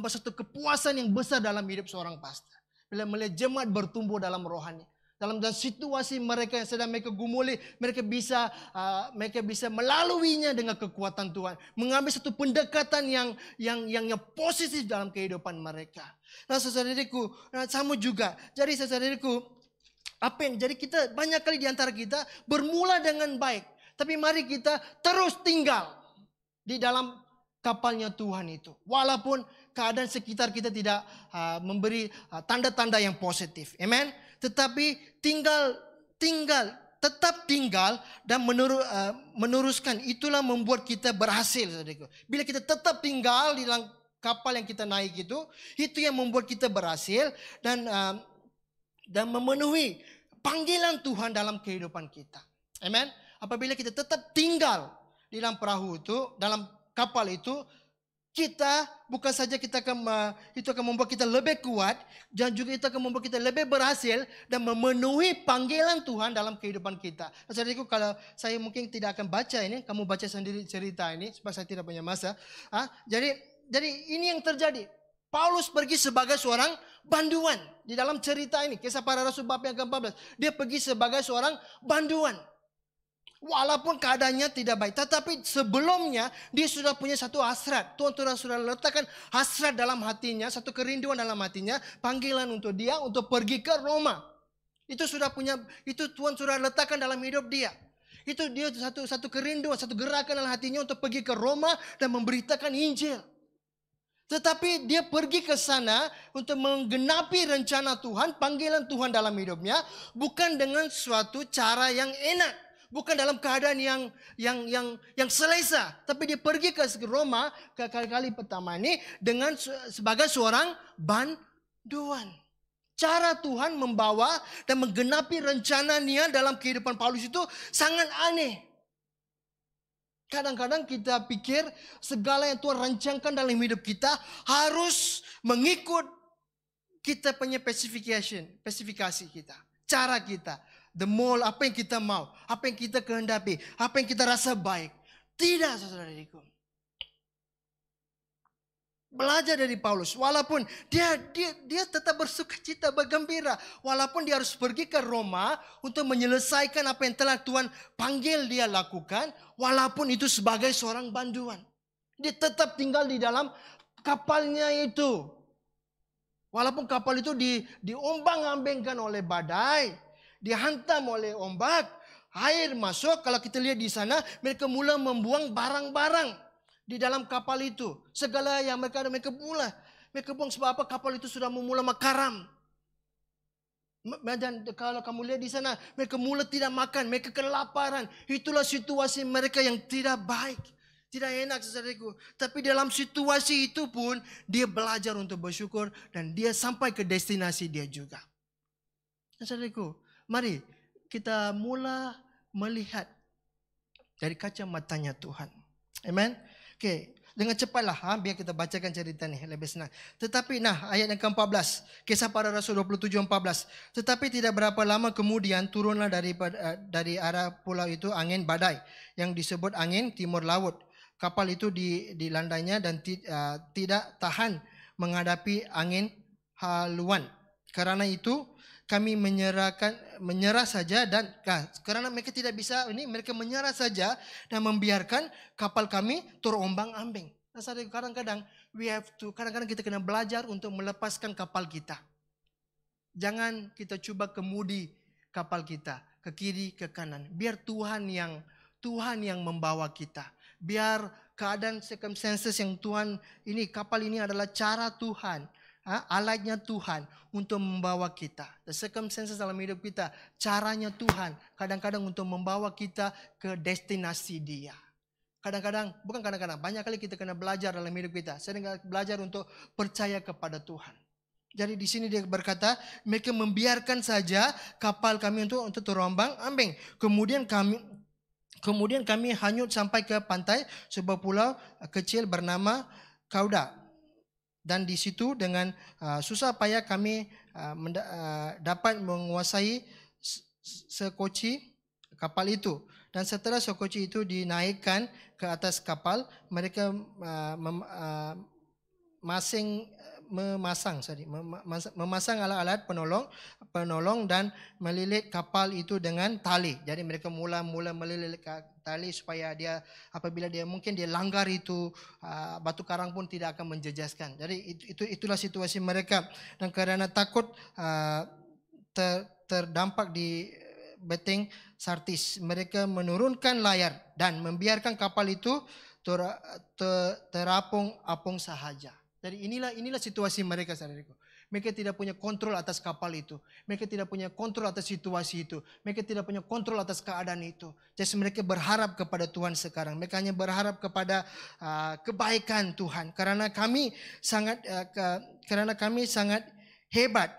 satu kepuasan yang besar dalam hidup seorang pastor. Bila melihat jemaat bertumbuh dalam rohani. Dalam situasi mereka yang sedang mereka gumuli, mereka bisa melaluinya dengan kekuatan Tuhan, mengambil satu pendekatan yang positif dalam kehidupan mereka. Nah, saudaraku, sama juga. Jadi saudaraku, jadi kita banyak kali di antara kita bermula dengan baik, tapi mari kita terus tinggal di dalam kapalnya Tuhan itu, walaupun keadaan sekitar kita tidak memberi tanda-tanda yang positif. Amen. Tetapi tetap tinggal dan meneruskan, itulah membuat kita berhasil. Bila kita tetap tinggal di dalam kapal yang kita naik itu yang membuat kita berhasil dan memenuhi panggilan Tuhan dalam kehidupan kita. Amen. Apabila kita tetap tinggal di dalam perahu itu, dalam kapal itu, kita bukan saja itu akan membuat kita lebih kuat, dan juga itu akan membuat kita lebih berhasil dan memenuhi panggilan Tuhan dalam kehidupan kita. Saudaraku, kalau saya mungkin tidak akan baca ini, kamu baca sendiri cerita ini sebab saya tidak punya masa. Jadi ini yang terjadi. Paulus pergi sebagai seorang banduan di dalam cerita ini, Kisah Para Rasul bab yang ke-14. Dia pergi sebagai seorang banduan. Walaupun keadaannya tidak baik, tetapi sebelumnya dia sudah punya satu hasrat. Tuhan sudah letakkan hasrat dalam hatinya, satu kerinduan dalam hatinya, panggilan untuk dia untuk pergi ke Roma. Itu Tuhan sudah letakkan dalam hidup dia. Itu dia satu kerinduan, satu gerakan dalam hatinya untuk pergi ke Roma dan memberitakan Injil. Tetapi dia pergi ke sana untuk menggenapi rencana Tuhan, panggilan Tuhan dalam hidupnya, bukan dengan suatu cara yang enak. Bukan dalam keadaan yang selesa, tapi dia pergi ke Roma kali pertama ini sebagai seorang banduan. Cara Tuhan membawa dan menggenapi rencananya dalam kehidupan Paulus itu sangat aneh. Kadang-kadang kita pikir segala yang Tuhan rancangkan dalam hidup kita harus mengikut kita punya spesifikasi kita, cara kita, the mold, apa yang kita mau, apa yang kita kehendaki, apa yang kita rasa baik. Tidak, saudara-saudariku. Belajar dari Paulus, walaupun dia tetap bersuka cita, bergembira, walaupun dia harus pergi ke Roma untuk menyelesaikan apa yang telah Tuhan panggil dia lakukan, walaupun itu sebagai seorang banduan. Dia tetap tinggal di dalam kapalnya itu. Walaupun kapal itu diombang-ambingkan oleh badai, dihantam oleh ombak, air masuk. Kalau kita lihat di sana, mereka mula membuang barang-barang di dalam kapal itu. Segala yang mereka ada, mereka buang. Sebab apa? Kapal itu sudah memula makaram. Dan kalau kamu lihat di sana, mereka mula tidak makan, mereka kelaparan. Itulah situasi mereka yang tidak baik, tidak enak, saudaraku. Tapi dalam situasi itu pun dia belajar untuk bersyukur dan dia sampai ke destinasi dia juga. Saudaraku, mari kita mula melihat dari kacamatanya Tuhan. Amen. Oke, dengan cepatlah biar kita bacakan cerita ni lebih senang. Tetapi ayat yang ke-14, Kisah Para Rasul 27:14. Tetapi tidak berapa lama kemudian turunlah dari arah pulau itu angin badai yang disebut angin timur laut. Kapal itu dilandainya dan tidak tahan menghadapi angin haluan. Karena itu kami menyerah saja dan karena mereka tidak bisa mereka menyerah saja dan membiarkan kapal kami terombang-ambing. Nah, kadang-kadang kita kena belajar untuk melepaskan kapal kita. Jangan kita coba kemudi kapal kita ke kiri ke kanan. Biar Tuhan yang membawa kita. Biar keadaan circumstances yang kapal ini adalah cara Tuhan. Alatnya Tuhan untuk membawa kita. The circumstances dalam hidup kita, caranya Tuhan kadang-kadang untuk membawa kita ke destinasi Dia. Banyak kali kita kena belajar dalam hidup kita. Saya belajar untuk percaya kepada Tuhan. Jadi di sini dia berkata, mereka membiarkan saja kapal kami untuk terombang-ambing. Kemudian kami hanyut sampai ke pantai sebuah pulau kecil bernama Kauda. Dan di situ dengan susah payah kami dapat menguasai sekoci kapal itu. Dan setelah sekoci itu dinaikkan ke atas kapal, mereka memasang alat-alat penolong dan melilit kapal itu dengan tali. Jadi mereka mula melilit tali supaya dia apabila dia langgar itu batu karang pun tidak akan menjejaskan. Jadi itulah situasi mereka dan karena takut terdampak di beteng Sartis, mereka menurunkan layar dan membiarkan kapal itu terapung-apung sahaja. Jadi inilah situasi mereka, saudaraku. Mereka tidak punya kontrol atas kapal itu. Mereka tidak punya kontrol atas situasi itu. Mereka tidak punya kontrol atas keadaan itu. Jadi mereka berharap kepada Tuhan sekarang. Mereka hanya berharap kepada kebaikan Tuhan. Karena kami sangat hebat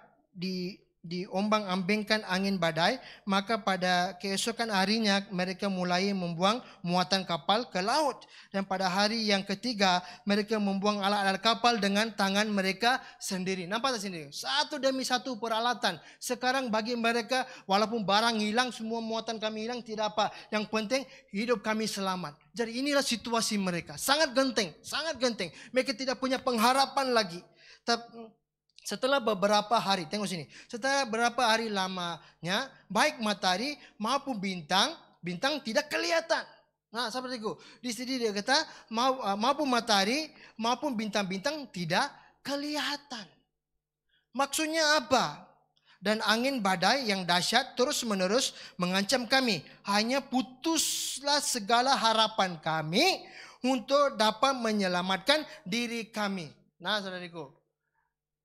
diombang-ambingkan angin badai, maka pada keesokan harinya mereka mulai membuang muatan kapal ke laut. Dan pada hari yang ketiga mereka membuang alat-alat kapal dengan tangan mereka sendiri. Nampak tak sendiri? Satu demi satu peralatan. Sekarang bagi mereka walaupun barang hilang, semua muatan kami hilang, tidak apa. Yang penting hidup kami selamat. Jadi inilah situasi mereka. Sangat genting, sangat genting. Mereka tidak punya pengharapan lagi. Setelah beberapa hari, tengok sini. Setelah beberapa hari lamanya, baik matahari maupun bintang tidak kelihatan. Nah, seperti itu. Di sini dia kata, maupun matahari maupun bintang-bintang tidak kelihatan. Maksudnya apa? Dan angin badai yang dahsyat terus-menerus mengancam kami. Hanya putuslah segala harapan kami untuk dapat menyelamatkan diri kami. Nah, saudariku.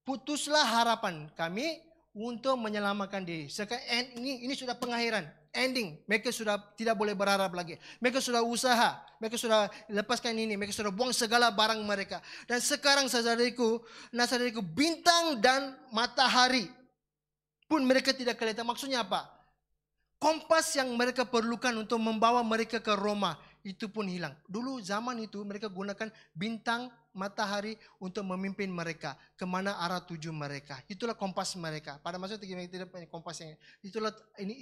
Putuslah harapan kami untuk menyelamatkan diri. Sekarang ini sudah pengakhiran, ending. Mereka sudah tidak boleh berharap lagi. Mereka sudah usaha, mereka sudah lepaskan ini, mereka sudah buang segala barang mereka. Dan sekarang saudariku, bintang dan matahari pun mereka tidak kelihatan. Maksudnya apa? Kompas yang mereka perlukan untuk membawa mereka ke Roma itu pun hilang. Dulu zaman itu mereka gunakan bintang matahari untuk memimpin mereka kemana arah tuju mereka. Itulah kompas mereka. Pada masa itu tidak punya kompas yang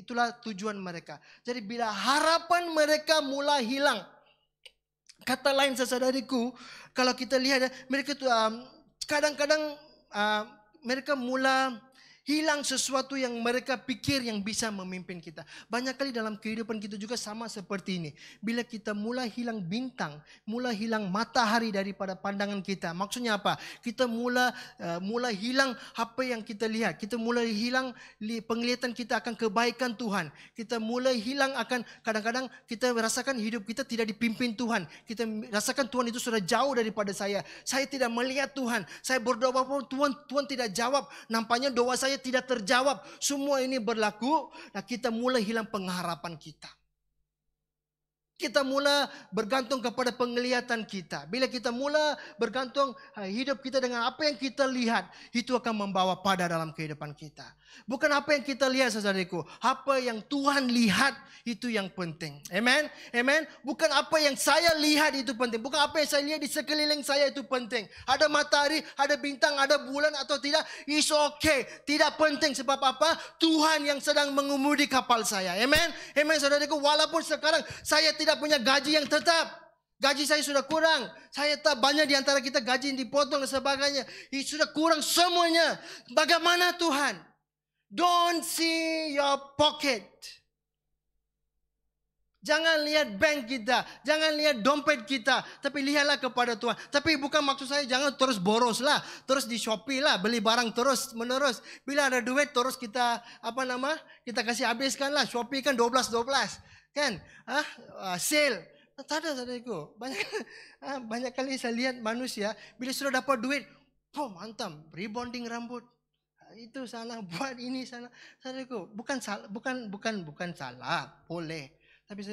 itulah tujuan mereka. Jadi bila harapan mereka mulai hilang, kata lain saudariku, kalau kita lihat mereka tuh kadang-kadang mereka mulai hilang sesuatu yang mereka pikir yang bisa memimpin kita. Banyak kali dalam kehidupan kita juga sama seperti ini. Bila kita mulai hilang bintang, mulai hilang matahari daripada pandangan kita. Maksudnya apa? Kita mulai hilang apa yang kita lihat. Kita mulai hilang penglihatan kita akan kebaikan Tuhan. Kita mulai hilang akan kadang-kadang kita rasakan hidup kita tidak dipimpin Tuhan. Kita rasakan Tuhan itu sudah jauh daripada saya. Saya tidak melihat Tuhan. Saya berdoa pun Tuhan tidak jawab. Nampaknya doa saya tidak terjawab. Semua ini berlaku. Nah, kita mulai hilang pengharapan kita. Kita mulai bergantung kepada penglihatan kita. Bila kita mulai bergantung hidup kita dengan apa yang kita lihat, itu akan membawa pada dalam kehidupan kita. Bukan apa yang kita lihat saudariku, apa yang Tuhan lihat itu yang penting. Amen. Amen. Bukan apa yang saya lihat itu penting. Bukan apa yang saya lihat di sekeliling saya itu penting. Ada matahari, ada bintang, ada bulan atau tidak, it's okay. Tidak penting sebab apa? Tuhan yang sedang mengemudi kapal saya. Amen. Amen saudariku, walaupun sekarang saya tidak punya gaji yang tetap. Gaji saya sudah kurang. Saya tak banyak di antara kita gaji yang dipotong dan sebagainya. Sudah kurang semuanya. Bagaimana Tuhan? Don't see your pocket. Jangan lihat bank kita. Jangan lihat dompet kita. Tapi lihatlah kepada Tuhan. Tapi bukan maksud saya jangan terus boros lah. Terus di Shopee lah. Beli barang terus menerus. Bila ada duit terus kita kita kasih habiskan lah. Shopee kan 12. Kan? Sale. Tak ada saudaraku. Banyak kali saya lihat manusia bila sudah dapat duit, mantap, rebonding rambut. Itu sana, buat ini sana. Saudaraku, bukan salah, boleh. Tapi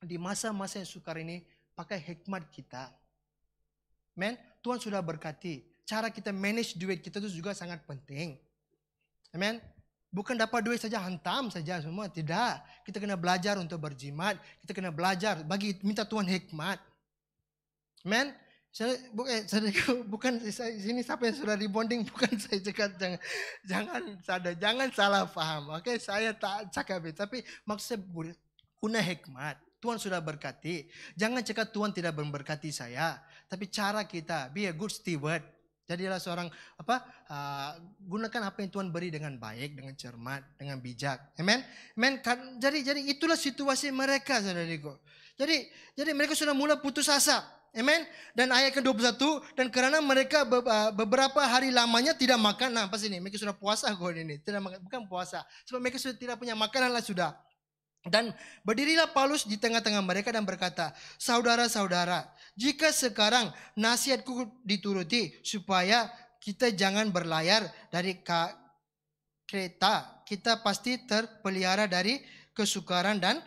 di masa-masa yang sukar ini pakai hikmat kita. Men, Tuhan sudah berkati. Cara kita manage duit kita itu juga sangat penting. Amen. Bukan dapat duit saja hantam saja semua, tidak. Kita kena belajar untuk berjimat, kita kena belajar minta Tuhan hikmat. Amen. Bukan sini siapa yang sudah rebonding, bukan saya cakap jangan salah faham. Oke, saya tak cakap itu, tapi maksud saya guna hikmat. Tuhan sudah berkati. Jangan cakap Tuhan tidak memberkati saya, tapi cara kita be a good steward. Jadilah seorang gunakan apa yang Tuhan beri dengan baik, dengan cermat, dengan bijak. Amen. Amen. Jadi itulah situasi mereka, saudariku. Jadi mereka sudah mulai putus asa. Amen. Dan ayat ke-21, dan karena mereka beberapa hari lamanya tidak makan. Nah, pas ini mereka sudah puasa kok ini. Tidak makan, bukan puasa. Sebab mereka sudah tidak punya makanan lah sudah. Dan berdirilah Paulus di tengah-tengah mereka dan berkata, saudara-saudara, jika sekarang nasihatku dituruti supaya kita jangan berlayar dari Kreta, kita pasti terpelihara dari kesukaran dan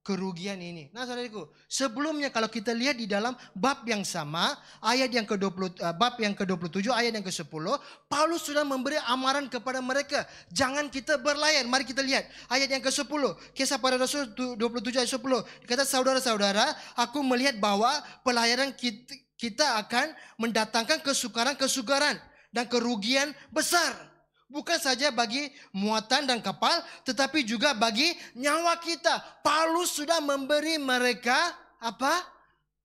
kerugian ini. Nah saudariku, sebelumnya kalau kita lihat di dalam bab yang sama, ayat yang bab yang ke-27, ayat yang ke-10, Paulus sudah memberi amaran kepada mereka, jangan kita berlayar. Mari kita lihat ayat yang ke-10, Kisah Para Rasul 27 ayat 10. Kata, saudara-saudara, aku melihat bahwa pelayaran kita akan mendatangkan kesukaran dan kerugian besar. Bukan saja bagi muatan dan kapal, tetapi juga bagi nyawa kita. Paulus sudah memberi mereka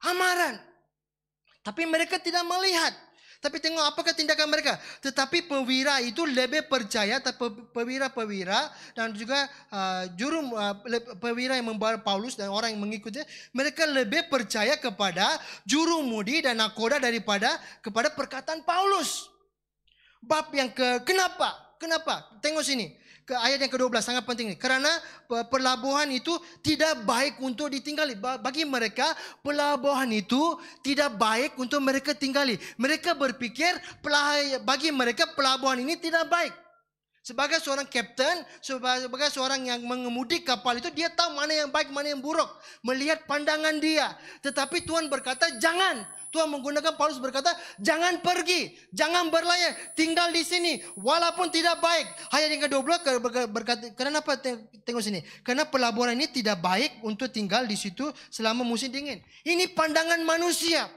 amaran. Tapi mereka tidak melihat. Tapi tengok apakah tindakan mereka. Tetapi perwira itu lebih percaya, perwira-perwira dan juga perwira yang membawa Paulus dan orang yang mengikutnya, mereka lebih percaya kepada jurumudi dan nakoda kepada perkataan Paulus. Bab yang Kenapa? Tengok sini. Ke ayat yang ke-12 sangat penting ini. Karena pelabuhan itu tidak baik untuk ditinggali. Bagi mereka, pelabuhan itu tidak baik untuk mereka tinggali. Mereka berpikir bagi mereka pelabuhan ini tidak baik. Sebagai seorang kapten, sebagai seorang yang mengemudi kapal itu, dia tahu mana yang baik, mana yang buruk. Melihat pandangan dia. Tetapi Tuhan berkata, jangan. Tuhan menggunakan Paulus berkata, jangan pergi, jangan berlayar, tinggal di sini. Walaupun tidak baik. Ayat yang ke-12 berkata, kenapa tengok sini? Karena pelabuhan ini tidak baik untuk tinggal di situ selama musim dingin. Ini pandangan manusia.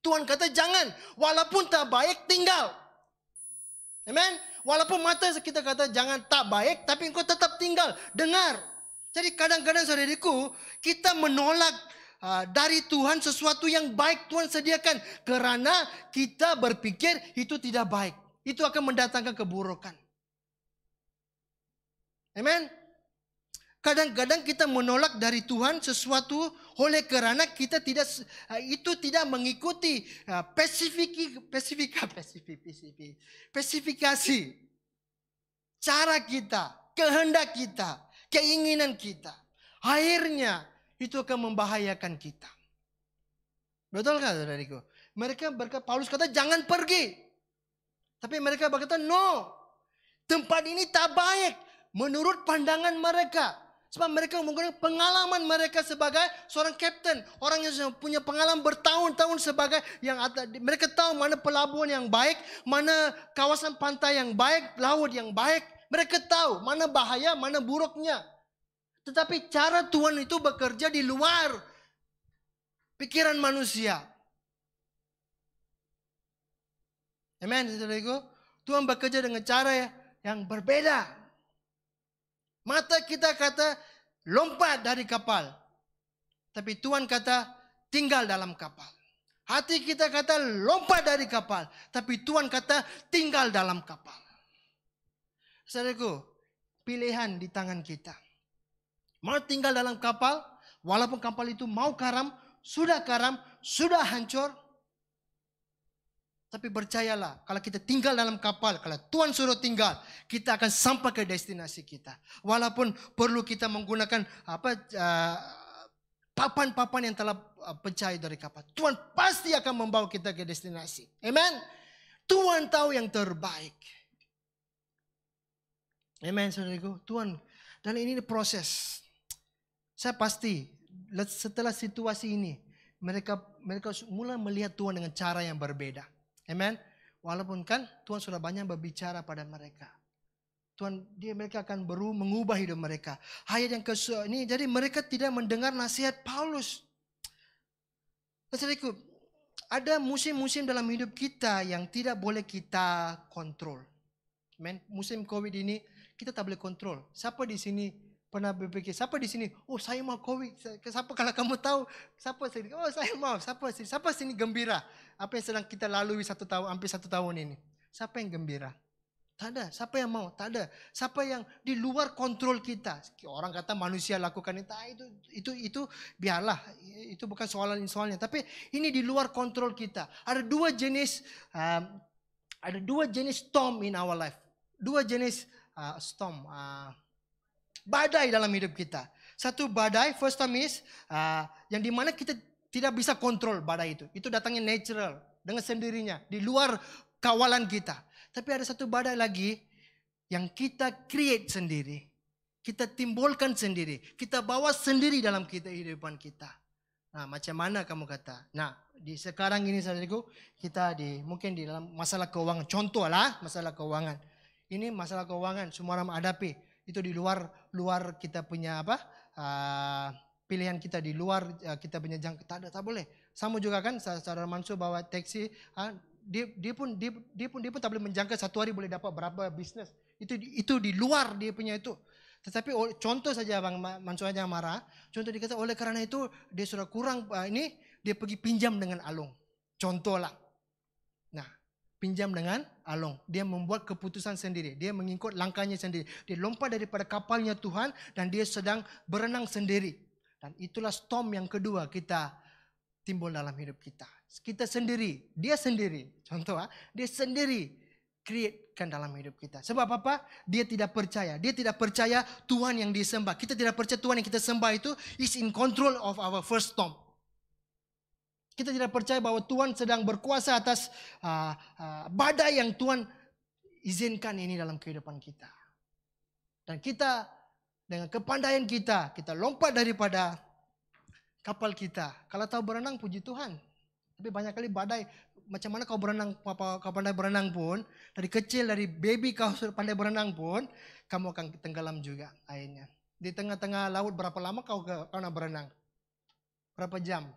Tuhan kata jangan, walaupun tak baik tinggal. Amen. Walaupun mata kita kata jangan tak baik, tapi engkau tetap tinggal, dengar. Jadi kadang-kadang saudariku, kita menolak dari Tuhan sesuatu yang baik Tuhan sediakan. Kerana kita berpikir itu tidak baik. Itu akan mendatangkan keburukan. Amen. Kadang-kadang kita menolak dari Tuhan sesuatu oleh kerana kita tidak mengikuti spesifikasi cara kita, kehendak kita, keinginan kita. Akhirnya itu akan membahayakan kita. Betul kan saudariku? Mereka berkata, Paulus kata jangan pergi. Tapi mereka berkata no, tempat ini tak baik menurut pandangan mereka. Sebab mereka menggunakan pengalaman mereka sebagai seorang kapten. Orang yang punya pengalaman bertahun-tahun sebagai yang mereka tahu mana pelabuhan yang baik, mana kawasan pantai yang baik, laut yang baik. Mereka tahu mana bahaya, mana buruknya. Tetapi cara Tuhan itu bekerja di luar pikiran manusia. Amen, saudaraku. Tuhan bekerja dengan cara yang berbeda. Mata kita kata lompat dari kapal. Tapi Tuhan kata tinggal dalam kapal. Hati kita kata lompat dari kapal. Tapi Tuhan kata tinggal dalam kapal. Saudaraku, pilihan di tangan kita. Mau tinggal dalam kapal, walaupun kapal itu mau karam, sudah hancur. Tapi percayalah, kalau kita tinggal dalam kapal, kalau Tuhan suruh tinggal, kita akan sampai ke destinasi kita. Walaupun perlu kita menggunakan papan-papan yang telah pecah dari kapal. Tuhan pasti akan membawa kita ke destinasi. Amen. Tuhan tahu yang terbaik. Amen, saudariku. Tuhan, dan ini proses. Saya pasti setelah situasi ini, mereka mulai melihat Tuhan dengan cara yang berbeda. Amen. Walaupun kan Tuhan sudah banyak berbicara pada mereka. Mereka akan mengubah hidup mereka. Ayat yang ini, jadi mereka tidak mendengar nasihat Paulus. Saudaraku, ada musim-musim dalam hidup kita yang tidak boleh kita kontrol. Amen. Musim COVID ini kita tak boleh kontrol. Siapa di sini pernah berpikir, siapa di sini, oh saya mau COVID, siapa kalau kamu tahu, siapa sini, oh saya mau, siapa sini gembira, apa yang sedang kita lalui hampir 1 tahun ini, siapa yang gembira? Tak ada, siapa yang mau? Tak ada, siapa yang di luar kontrol kita? Orang kata manusia lakukan itu biarlah, itu bukan soalnya, tapi ini di luar kontrol kita. Ada dua jenis storm in our life, dua jenis storm. Badai dalam hidup kita. Satu badai, first time is yang dimana kita tidak bisa kontrol badai itu. Itu datangnya natural, dengan sendirinya, di luar kawalan kita. Tapi ada satu badai lagi yang kita create sendiri. Kita timbulkan sendiri. Kita bawa sendiri dalam kehidupan kita. Nah, macam mana kamu kata? Nah, di sekarang ini saudaraku, kita mungkin di dalam masalah keuangan. Contoh lah masalah keuangan. Ini masalah keuangan semua orang hadapi. Itu di luar kita punya pilihan kita, di luar kita punya jangka, tak boleh. Sama juga kan saudara Mansur bawa taksi, dia pun tak boleh menjangka satu hari boleh dapat berapa bisnis. Itu di luar dia punya itu. Tetapi contoh saja Bang Mansur aja marah. Contoh dikata oleh karena itu dia sudah kurang dia pergi pinjam dengan Along. Contoh lah. Nah, pinjam dengan Along. Dia membuat keputusan sendiri. Dia mengikut langkahnya sendiri. Dia lompat daripada kapalnya Tuhan dan dia sedang berenang sendiri. Dan itulah storm yang kedua kita timbul dalam hidup kita. Kita sendiri, dia sendiri. Contoh, dia sendiri createkan dalam hidup kita. Sebab apa? Dia tidak percaya. Dia tidak percaya Tuhan yang disembah. Kita tidak percaya Tuhan yang kita sembah itu is in control of our first storm. Kita tidak percaya bahwa Tuhan sedang berkuasa atas badai yang Tuhan izinkan ini dalam kehidupan kita. Dan kita dengan kepandaian kita lompat daripada kapal kita. Kalau tahu berenang, puji Tuhan. Tapi banyak kali badai, macam mana kau berenang, kau pandai berenang pun, dari kecil, dari baby kau sudah pandai berenang pun, kamu akan tenggelam juga airnya. Di tengah-tengah laut berapa lama kau nak berenang? Berapa jam?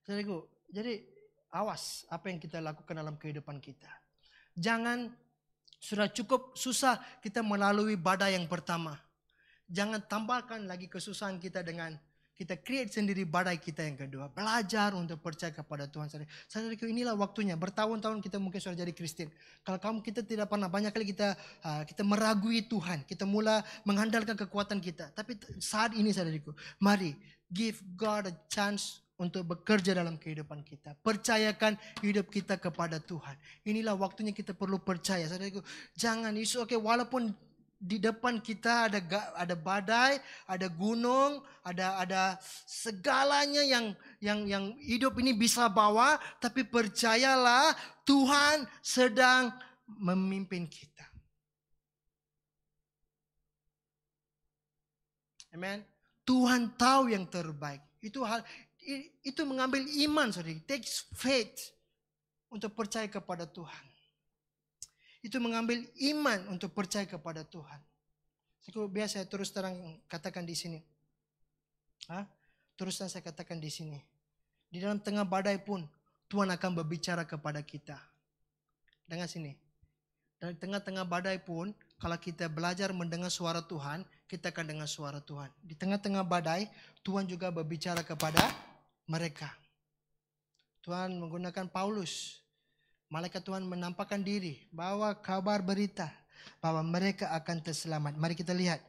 Saudaraku, jadi awas apa yang kita lakukan dalam kehidupan kita. Jangan sudah cukup susah kita melalui badai yang pertama. Jangan tambahkan lagi kesusahan kita dengan kita create sendiri badai kita yang kedua. Belajar untuk percaya kepada Tuhan. Saudaraku, inilah waktunya. Bertahun-tahun kita mungkin sudah jadi Kristen. Kalau kita tidak pernah, banyak kali kita meragui Tuhan. Kita mula mengandalkan kekuatan kita. Tapi saat ini saudaraku, mari give God a chance untuk bekerja dalam kehidupan kita. Percayakan hidup kita kepada Tuhan. Inilah waktunya kita perlu percaya. Saudaraku, jangan isu walaupun di depan kita ada badai, ada gunung, ada segalanya yang hidup ini bisa bawa, tapi percayalah Tuhan sedang memimpin kita. Amen. Tuhan tahu yang terbaik. Itu mengambil iman, sorry. It takes faith untuk percaya kepada Tuhan. Itu mengambil iman untuk percaya kepada Tuhan. Biasa saya terus terang katakan di sini. Terus terang saya katakan di sini. Di dalam tengah badai pun Tuhan akan berbicara kepada kita. Dengar sini. Dari tengah-tengah badai pun, kalau kita belajar mendengar suara Tuhan, kita akan dengar suara Tuhan. Di tengah-tengah badai, Tuhan juga berbicara kepada mereka. Tuhan menggunakan Paulus. Malaikat Tuhan menampakkan diri, bawa kabar berita bahwa mereka akan terselamat. Mari kita lihat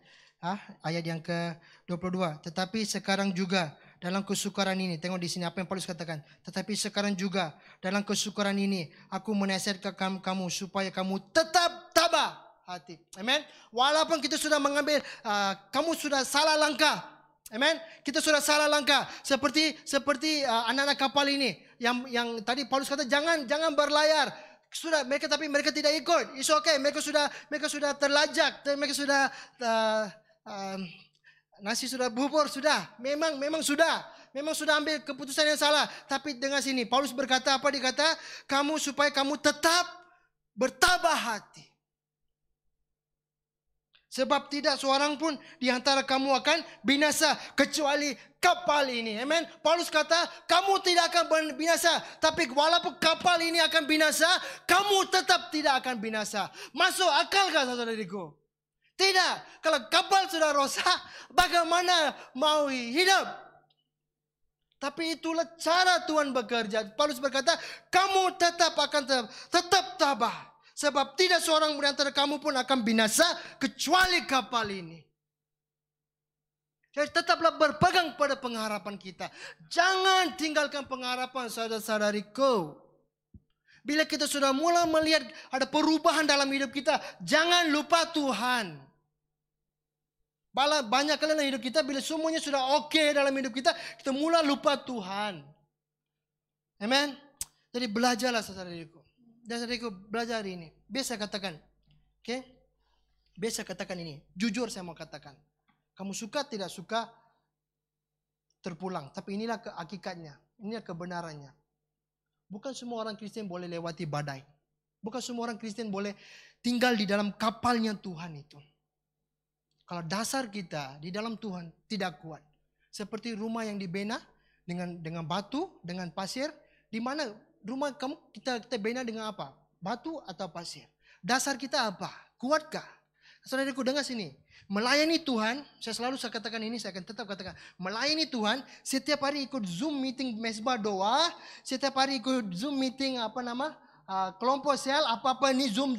ayat yang ke-22. Tetapi sekarang juga dalam kesukaran ini, tengok di sini apa yang Paulus katakan. Tetapi sekarang juga dalam kesukaran ini, aku menasihatkan kamu supaya kamu tetap tabah hati. Amen. Walaupun kita sudah mengambil, kamu sudah salah langkah. Amen. Kita sudah salah langkah. Seperti anak-anak kapal ini yang tadi Paulus kata jangan berlayar. Tapi mereka tidak ikut. It's okay. Mereka sudah terlajak. Mereka sudah nasi sudah bubur sudah. Memang sudah. Memang sudah ambil keputusan yang salah. Tapi dengar sini, Paulus berkata apa? Dia kata, supaya kamu tetap bertabah hati. Sebab tidak seorang pun di antara kamu akan binasa kecuali kapal ini. Amen. Paulus kata, kamu tidak akan binasa. Tapi walaupun kapal ini akan binasa, kamu tetap tidak akan binasa. Masuk akalkah saudara-saudariku? Tidak. Kalau kapal sudah rosak, bagaimana mau hidup? Tapi itulah cara Tuhan bekerja. Paulus berkata, kamu tetap tabah. Sebab tidak seorang di antara kamu pun akan binasa kecuali kapal ini. Jadi tetaplah berpegang pada pengharapan kita. Jangan tinggalkan pengharapan saudara-saudariku. Bila kita sudah mulai melihat ada perubahan dalam hidup kita, jangan lupa Tuhan. Banyak kali dalam hidup kita, bila semuanya sudah oke dalam hidup kita, kita mulai lupa Tuhan. Amen. Jadi belajarlah saudara-saudariku. Dan saudariku belajar ini. Biasa katakan. Oke? Biasa katakan ini. Jujur saya mau katakan. Kamu suka tidak suka terpulang. Tapi inilah hakikatnya. Inilah kebenarannya. Bukan semua orang Kristen boleh lewati badai. Bukan semua orang Kristen boleh tinggal di dalam kapalnya Tuhan itu. Kalau dasar kita di dalam Tuhan tidak kuat. Seperti rumah yang dibina dengan batu, dengan pasir. Di mana rumah kamu kita bina dengan apa? Batu atau pasir? Dasar kita apa? Kuatkah? Saudaraku dengar sini. Melayani Tuhan, saya katakan ini, saya akan tetap katakan. Melayani Tuhan, setiap hari ikut Zoom meeting mesbah doa. Setiap hari ikut Zoom meeting kelompok sel, apa-apa ini Zoom.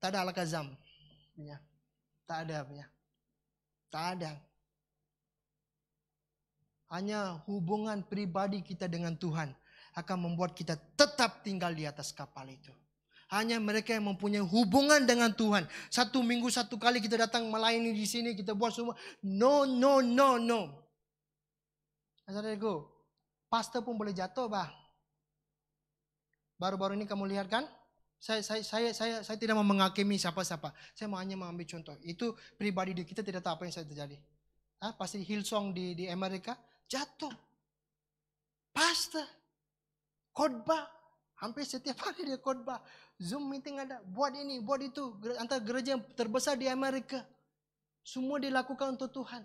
Tak ada alakazam. Ya. Tak ada. Ya. Tak ada. Hanya hubungan pribadi kita dengan Tuhan akan membuat kita tetap tinggal di atas kapal itu. Hanya mereka yang mempunyai hubungan dengan Tuhan. 1 minggu 1 kali kita datang melayani di sini, kita buat semua. No. Saudaraku, pastor pun boleh jatuh, bah. baru-baru ini kamu lihat kan? Saya tidak mau menghakimi siapa-siapa. Saya mau hanya mengambil contoh. Itu pribadi di kita tidak tahu apa yang saya terjadi. Pasti Hillsong di Amerika jatuh. Pastor, khotbah, hampir setiap hari dia khotbah. Zoom meeting ada, buat ini, buat itu. Antara gereja yang terbesar di Amerika. Semua dilakukan untuk Tuhan.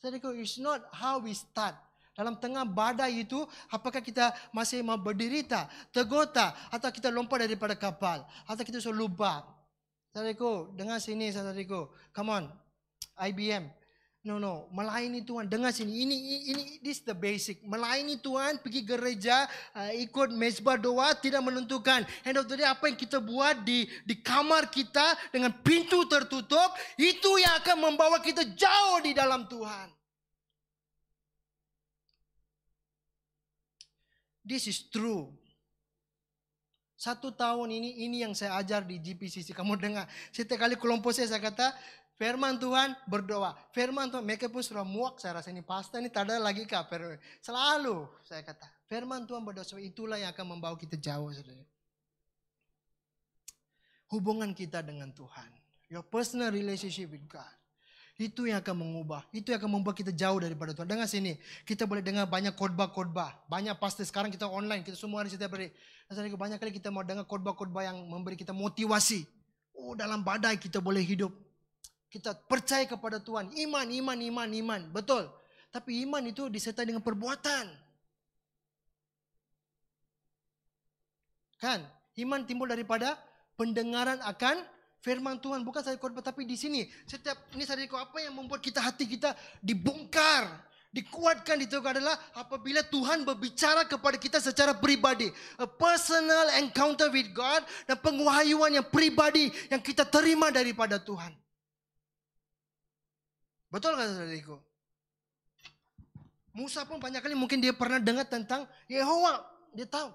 Saudaraku, it's not how we start. Dalam tengah badai itu, apakah kita masih mau berderita, tergota, atau kita lompat daripada kapal, atau kita suruh lubang. Saudaraku, dengar sini saudaraku. Come on, IBM. No, melayani Tuhan. Dengar sini, ini this the basic. Melayani Tuhan, pergi gereja, ikut mezbah doa, tidak menentukan. End of the day, apa yang kita buat di kamar kita dengan pintu tertutup, itu yang akan membawa kita jauh di dalam Tuhan. This is true. 1 tahun ini yang saya ajar di GPCC. Kamu dengar, setiap kali kelompok saya kata, firman Tuhan berdoa. Firman Tuhan, mereka pun sudah muak. Saya rasa ini pastor ini tak ada lagi kah? Selalu saya kata, firman Tuhan berdoa. Itulah yang akan membawa kita jauh. Saudara. Hubungan kita dengan Tuhan. Your personal relationship with God. Itu yang akan mengubah. Itu yang akan membuat kita jauh daripada Tuhan. Dengar sini, kita boleh dengar banyak khotbah-khotbah. Banyak pastor sekarang kita online. Kita semua hari setiap hari. Banyak kali kita mau dengar khotbah-khotbah yang memberi kita motivasi. Dalam badai kita boleh hidup. Kita percaya kepada Tuhan. Iman. Betul. Tapi iman itu disertai dengan perbuatan. Kan? Iman timbul daripada pendengaran akan firman Tuhan. Bukan saja khotbah, tapi di sini. Apa yang membuat hati kita dibongkar. Dikuatkan itu adalah apabila Tuhan berbicara kepada kita secara pribadi. A personal encounter with God. Dan penguhayuan yang pribadi yang kita terima daripada Tuhan. Betul kan saudariku? Musa pun banyak kali mungkin dia pernah dengar tentang Yehova. Dia tahu.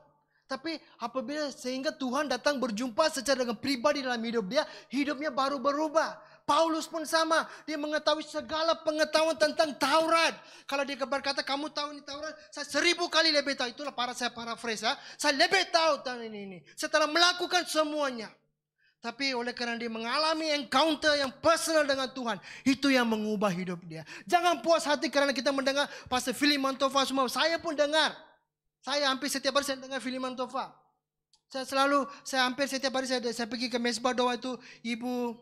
Tapi apabila sehingga Tuhan datang berjumpa secara dengan pribadi dalam hidup dia. Hidupnya baru berubah. Paulus pun sama. Dia mengetahui segala pengetahuan tentang Taurat. Kalau dia berkata kamu tahu ini Taurat. Saya 1000 kali lebih tahu. Itulah saya paraphrase. Saya lebih tahu tentang ini. Setelah melakukan semuanya. Tapi oleh karena dia mengalami encounter yang personal dengan Tuhan. Itu yang mengubah hidup dia. Jangan puas hati karena kita mendengar Pastor Philip Mantova semua. Saya pun dengar. Saya hampir setiap hari saya dengar Philip Mantova. Saya hampir setiap hari saya pergi ke mesbah doa itu. Ibu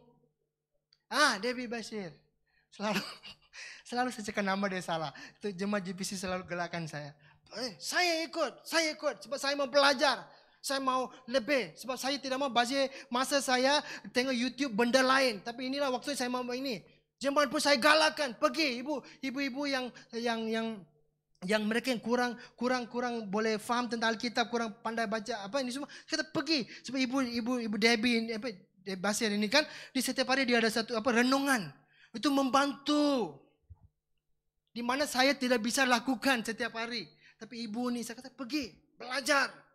Debbie Basir. Selalu saya cakap nama dia salah. Itu jemaat GPC selalu gelakan saya. Saya ikut. Sebab saya mau belajar. Saya mau lebih. Sebab saya tidak mau bazir masa saya tengok YouTube benda lain. Tapi inilah waktu saya mau ini. Jemaat pun saya galakan. Pergi ibu-ibu yang mereka yang kurang boleh faham tentang Alkitab, kurang pandai baca apa ini semua. Kita pergi. Sebab ibu Debbie Basir ini kan di setiap hari dia ada satu renungan. Itu membantu. Di mana saya tidak bisa lakukan setiap hari. Tapi ibu ni saya kata pergi belajar.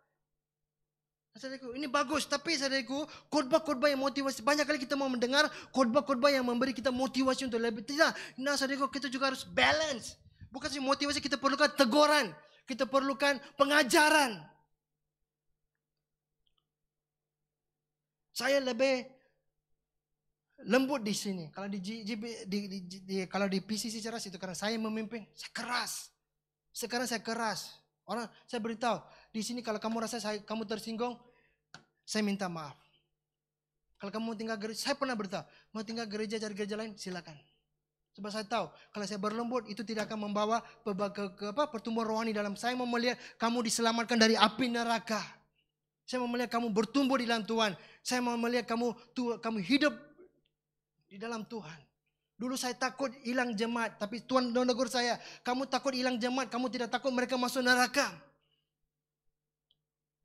Saudaraku, ini bagus. Tapi saudaraku, khotbah-khotbah yang motivasi. Banyak kali kita mau mendengar khotbah-khotbah yang memberi kita motivasi untuk lebih. Tidak. Nah saudaraku, kita juga harus balance. Bukan saja motivasi, kita perlukan teguran. Kita perlukan pengajaran. Saya lebih lembut di sini. Kalau kalau di PCC ceras itu karena saya memimpin, saya keras. Sekarang saya keras. Saya beritahu, di sini kalau kamu rasa kamu tersinggung, saya minta maaf. Kalau kamu tinggal gereja, saya pernah beritahu, mau tinggal gereja cari gereja lain, silakan. Sebab saya tahu, kalau saya berlembut, itu tidak akan membawa ke pertumbuhan rohani dalam. Saya mau melihat kamu diselamatkan dari api neraka. Saya mau melihat kamu bertumbuh di dalam Tuhan. Saya mau melihat kamu hidup di dalam Tuhan. Dulu saya takut hilang jemaat, tapi Tuhan menegur saya, kamu takut hilang jemaat, kamu tidak takut mereka masuk neraka.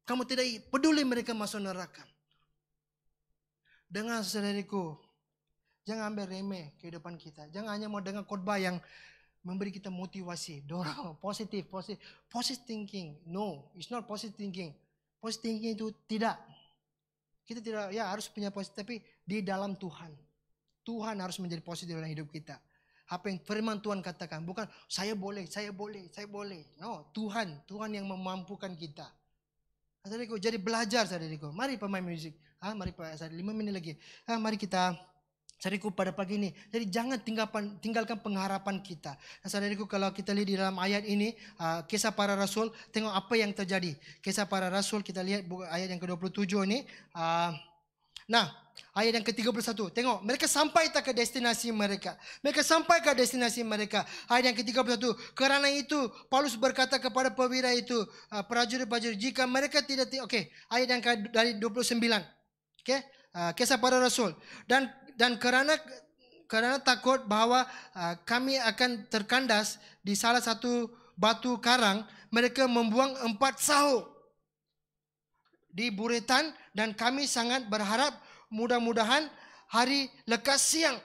Kamu tidak peduli mereka masuk neraka. Dengar saudariku, jangan ambil remeh kehidupan kita. Jangan hanya mau dengar khotbah yang memberi kita motivasi, dorong, positif thinking. No, it's not positive thinking. Positive thinking itu tidak. Kita tidak, harus punya positif, tapi di dalam Tuhan. Tuhan harus menjadi positif dalam hidup kita. Apa yang firman Tuhan katakan. Bukan saya boleh. No, Tuhan yang memampukan kita. Saudaraku, jadi belajar saudaraku. Mari pemain musik. Mari Pak, 5 menit lagi. Mari kita, saudaraku, pada pagi ini. Jadi jangan tinggalkan pengharapan kita. Saudaraku, kalau kita lihat di dalam ayat ini, Kisah Para Rasul, tengok apa yang terjadi. Kisah Para Rasul, kita lihat ayat yang ke-27 ini. Ayat yang ke-31. Tengok, mereka sampai tak ke destinasi mereka. Mereka sampai ke destinasi mereka. Ayat yang ke-31. Kerana itu, Paulus berkata kepada perwira itu, prajurit-prajurit, jika mereka tidak... ayat yang dari 29. Kisah Para Rasul. Dan karena takut bahwa kami akan terkandas di salah satu batu karang, mereka membuang 4 sahu di buretan, dan kami sangat berharap mudah-mudahan hari lekas siang.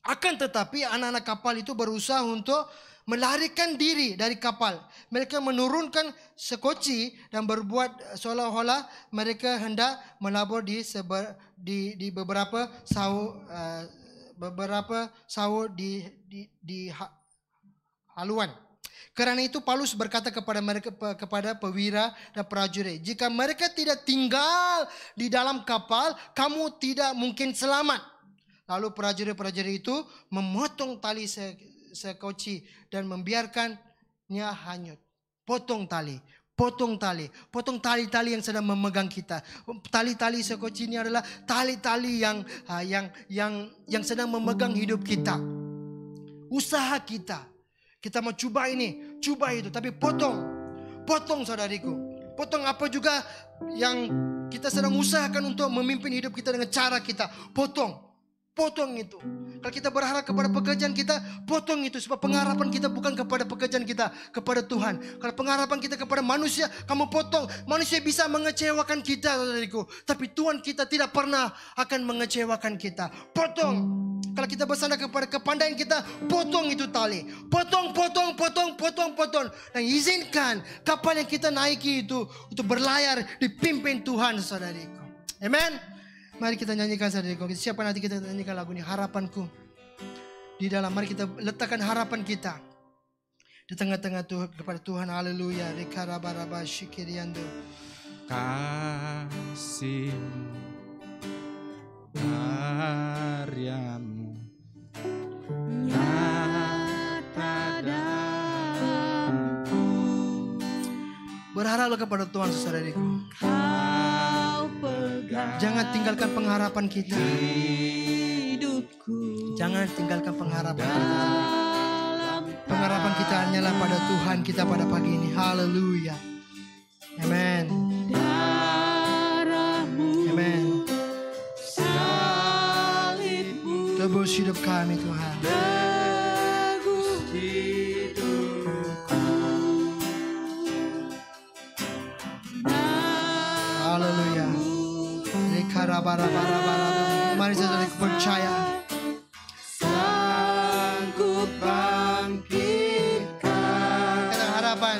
Akan tetapi anak-anak kapal itu berusaha untuk melarikan diri dari kapal. Mereka menurunkan sekoci dan berbuat seolah-olah mereka hendak melabur di beberapa sahu di haluan. Kerana itu Paulus berkata kepada perwira dan prajurit, jika mereka tidak tinggal di dalam kapal, kamu tidak mungkin selamat. Lalu prajurit-prajurit itu memotong tali sekoci dan membiarkannya hanyut. Potong tali yang sedang memegang kita. Tali-tali sekoci ini adalah tali-tali yang sedang memegang hidup kita. Usaha kita. Kita mau coba ini, coba itu, tapi potong saudariku. Potong apa juga yang kita sedang usahakan untuk memimpin hidup kita dengan cara kita. Potong itu. Kalau kita berharap kepada pekerjaan kita, potong itu. Sebab pengharapan kita bukan kepada pekerjaan kita, kepada Tuhan. Kalau pengharapan kita kepada manusia, kamu potong. Manusia bisa mengecewakan kita, saudariku. Tapi Tuhan kita tidak pernah akan mengecewakan kita. Potong. Kalau kita bersandar kepada kepandaian kita, potong itu tali. Potong. Dan izinkan kapal yang kita naiki itu untuk berlayar dipimpin Tuhan, saudariku. Amen. Mari kita nyanyikan, saudariku. Siapa nanti kita nyanyikan lagu ini, harapanku. Di dalam, mari kita letakkan harapan kita di tengah-tengah Tuhan, kepada Tuhan. Haleluya. Rekarabaraba syikiriando.
Kasihmu, karyamu nyata dalamku.
Berharaplah kepada Tuhan, saudariku.
Kau pegang
Jangan tinggalkan pengharapan kita.
hidupku.
Jangan tinggalkan pengharapan kita. Pengharapan kita hanyalah pada Tuhan kita pada pagi ini. Haleluya. Amen.
Darahmu,
Amen.
salibmu,
Tebus hidup kami, Tuhan.
teguh
Haleluya. Mari saudara percaya.
sanggup bangkitkan
Kata harapan.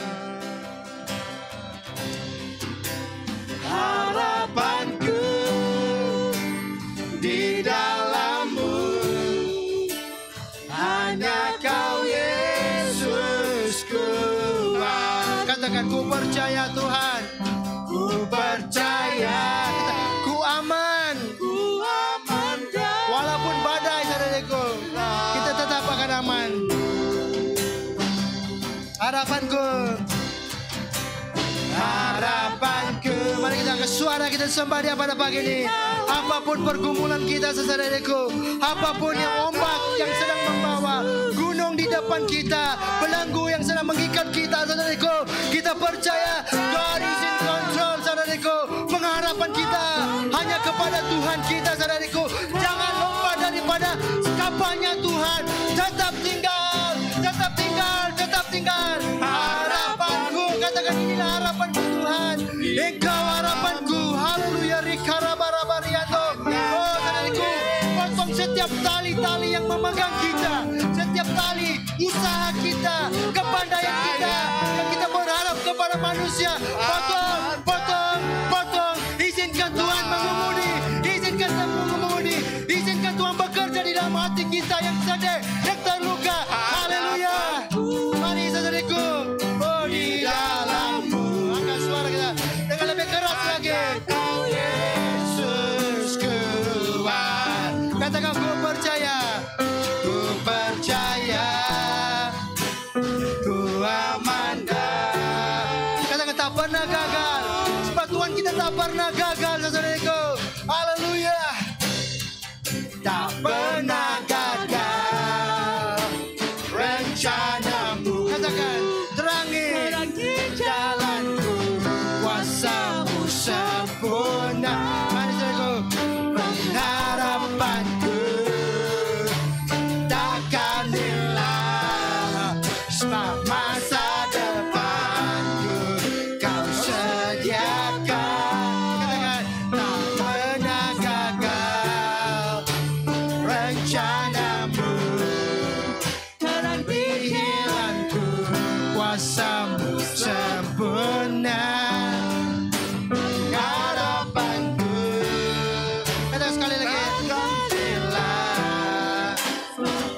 harapanku di dalammu. Hanya Kau Yesusku.
Katakan, ku percaya Tuhan.
Ku percaya,
Ku aman.
ku aman dan
Walaupun badai, saudaraku, kita tetap akan aman. Harapanku. Mari kita angkat suara, kita sembah Dia pada pagi ini. Apapun pergumulan kita, saudaraku, apapun yang ombak yang sedang membawa, gunung di depan kita, belenggu yang sedang mengikat kita, saudaraku, kita percaya God is in control, saudaraku. Pengharapan kita hanya kepada Tuhan kita, saudaraku. Jangan lompat daripada kapalnya Tuhan. Tetap tinggal. Harapanku, katakan inilah harapanku Tuhan. Engkau harapanku. Haleluya. Rikarabarabariando. Oh, saudaraku, potong setiap tali-tali yang memegang kita, setiap tali usaha kita, kepandaian kita yang kita berharap kepada manusia. Potong. Izinkan Tuhan mengemudi, izinkan Tuhan bekerja di dalam hati kita yang sedih, yang terluka. Haleluya. Mari saudaraku. Oh, di dalammu. Angkat suara kita dengan lebih tak pernah gagal saudaraku. Haleluya. Tak pernah gagal rencanamu. Katakan, terangi jalanku, kuasamu sempurna. Mari saudaraku, pengharapanku takkan hilang. Masa depanku kau sediakan. Katakan, tak pernah gagal rencanamu. Terang pikiranku, kuasamu sempurna. Harapanku, kata sekali lagi, hilang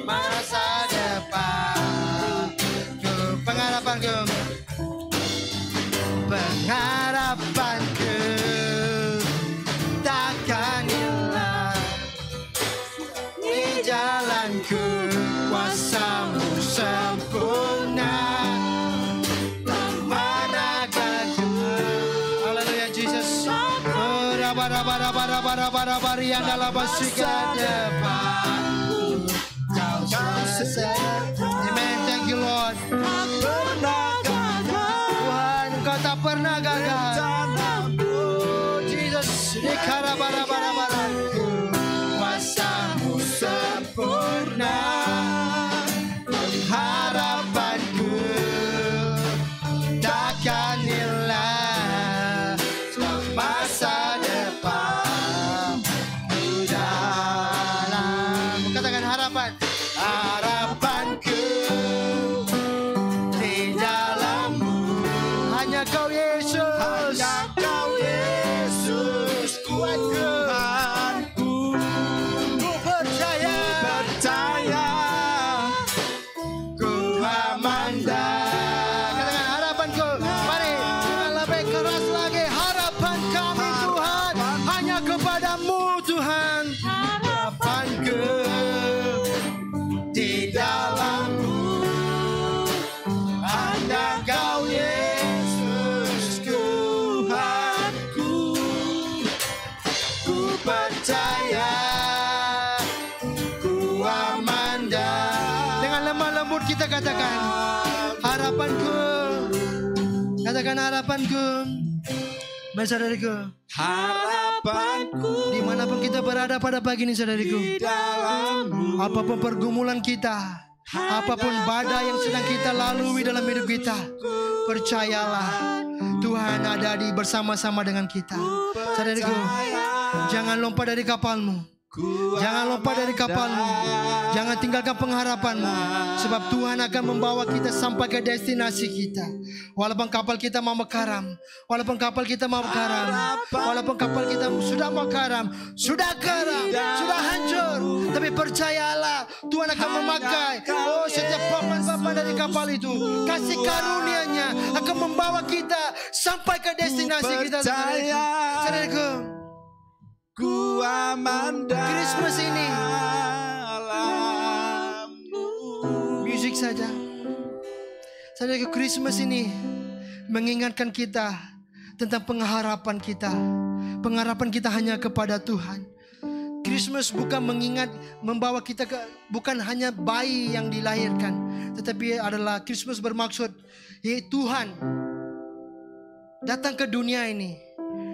masa depanku. Pengharapanku, pengharapanku takkan hilang. Di jalanku, kuasamu sempurna. Mana gagal. Haleluya Jesus. Bara-bara-bara-bara-bara-bara yang dalam masa depanku kau sempurna. Amen. Thank you Lord. Tak pernah gagal. Tuhan, Engkau tak pernah gagal. Jesus. Bara-bara-bara-bara. Kuasamu sempurna. Harapanku takkan hilang. Masa depan dalam. Katakan harapan. Harapanku di dalammu. Hanya kau Yesus. Hanya kau Yesus. Kuatku. Ku percaya. Ku aman dah. Katakan harapanku. Mari dengan lebih keras lagi. Harapan kami Tuhan hanya kepadamu Tuhan. Harapanku di dalammu. Hanya kau Yesus Tuhanku. Ku percaya. Ku aman dah. Dengan lemah lembut kita katakan harapanku. Katakan harapanku. Mari saudariku,
Harapanku
dimanapun kita berada pada pagi ini saudariku,
di dalammu.
apapun pergumulan kita, apapun badai yang sedang kita lalui dalam hidup kita, percayalah Tuhan ada di bersama-sama dengan kita. Saudariku, jangan lompat dari kapalmu. Jangan lompat dari kapalmu. Jangan tinggalkan pengharapanmu. Sebab Tuhan akan membawa kita sampai ke destinasi kita. Walaupun kapal kita mau mekaram, walaupun kapal kita mau karam, walaupun kapal kita sudah mau karam, sudah karam, sudah hancur, tapi percayalah Tuhan akan memakai setiap papan-papan dari kapal itu. Kasih karunia-Nya akan membawa kita sampai ke destinasi kita. Saudaraku,
Ku aman
Christmas ini musik saja. Saudaraku, Christmas ini mengingatkan kita tentang pengharapan kita. Pengharapan kita hanya kepada Tuhan. Christmas bukan membawa kita bukan hanya bayi yang dilahirkan, tetapi adalah Christmas bermaksud Tuhan datang ke dunia ini,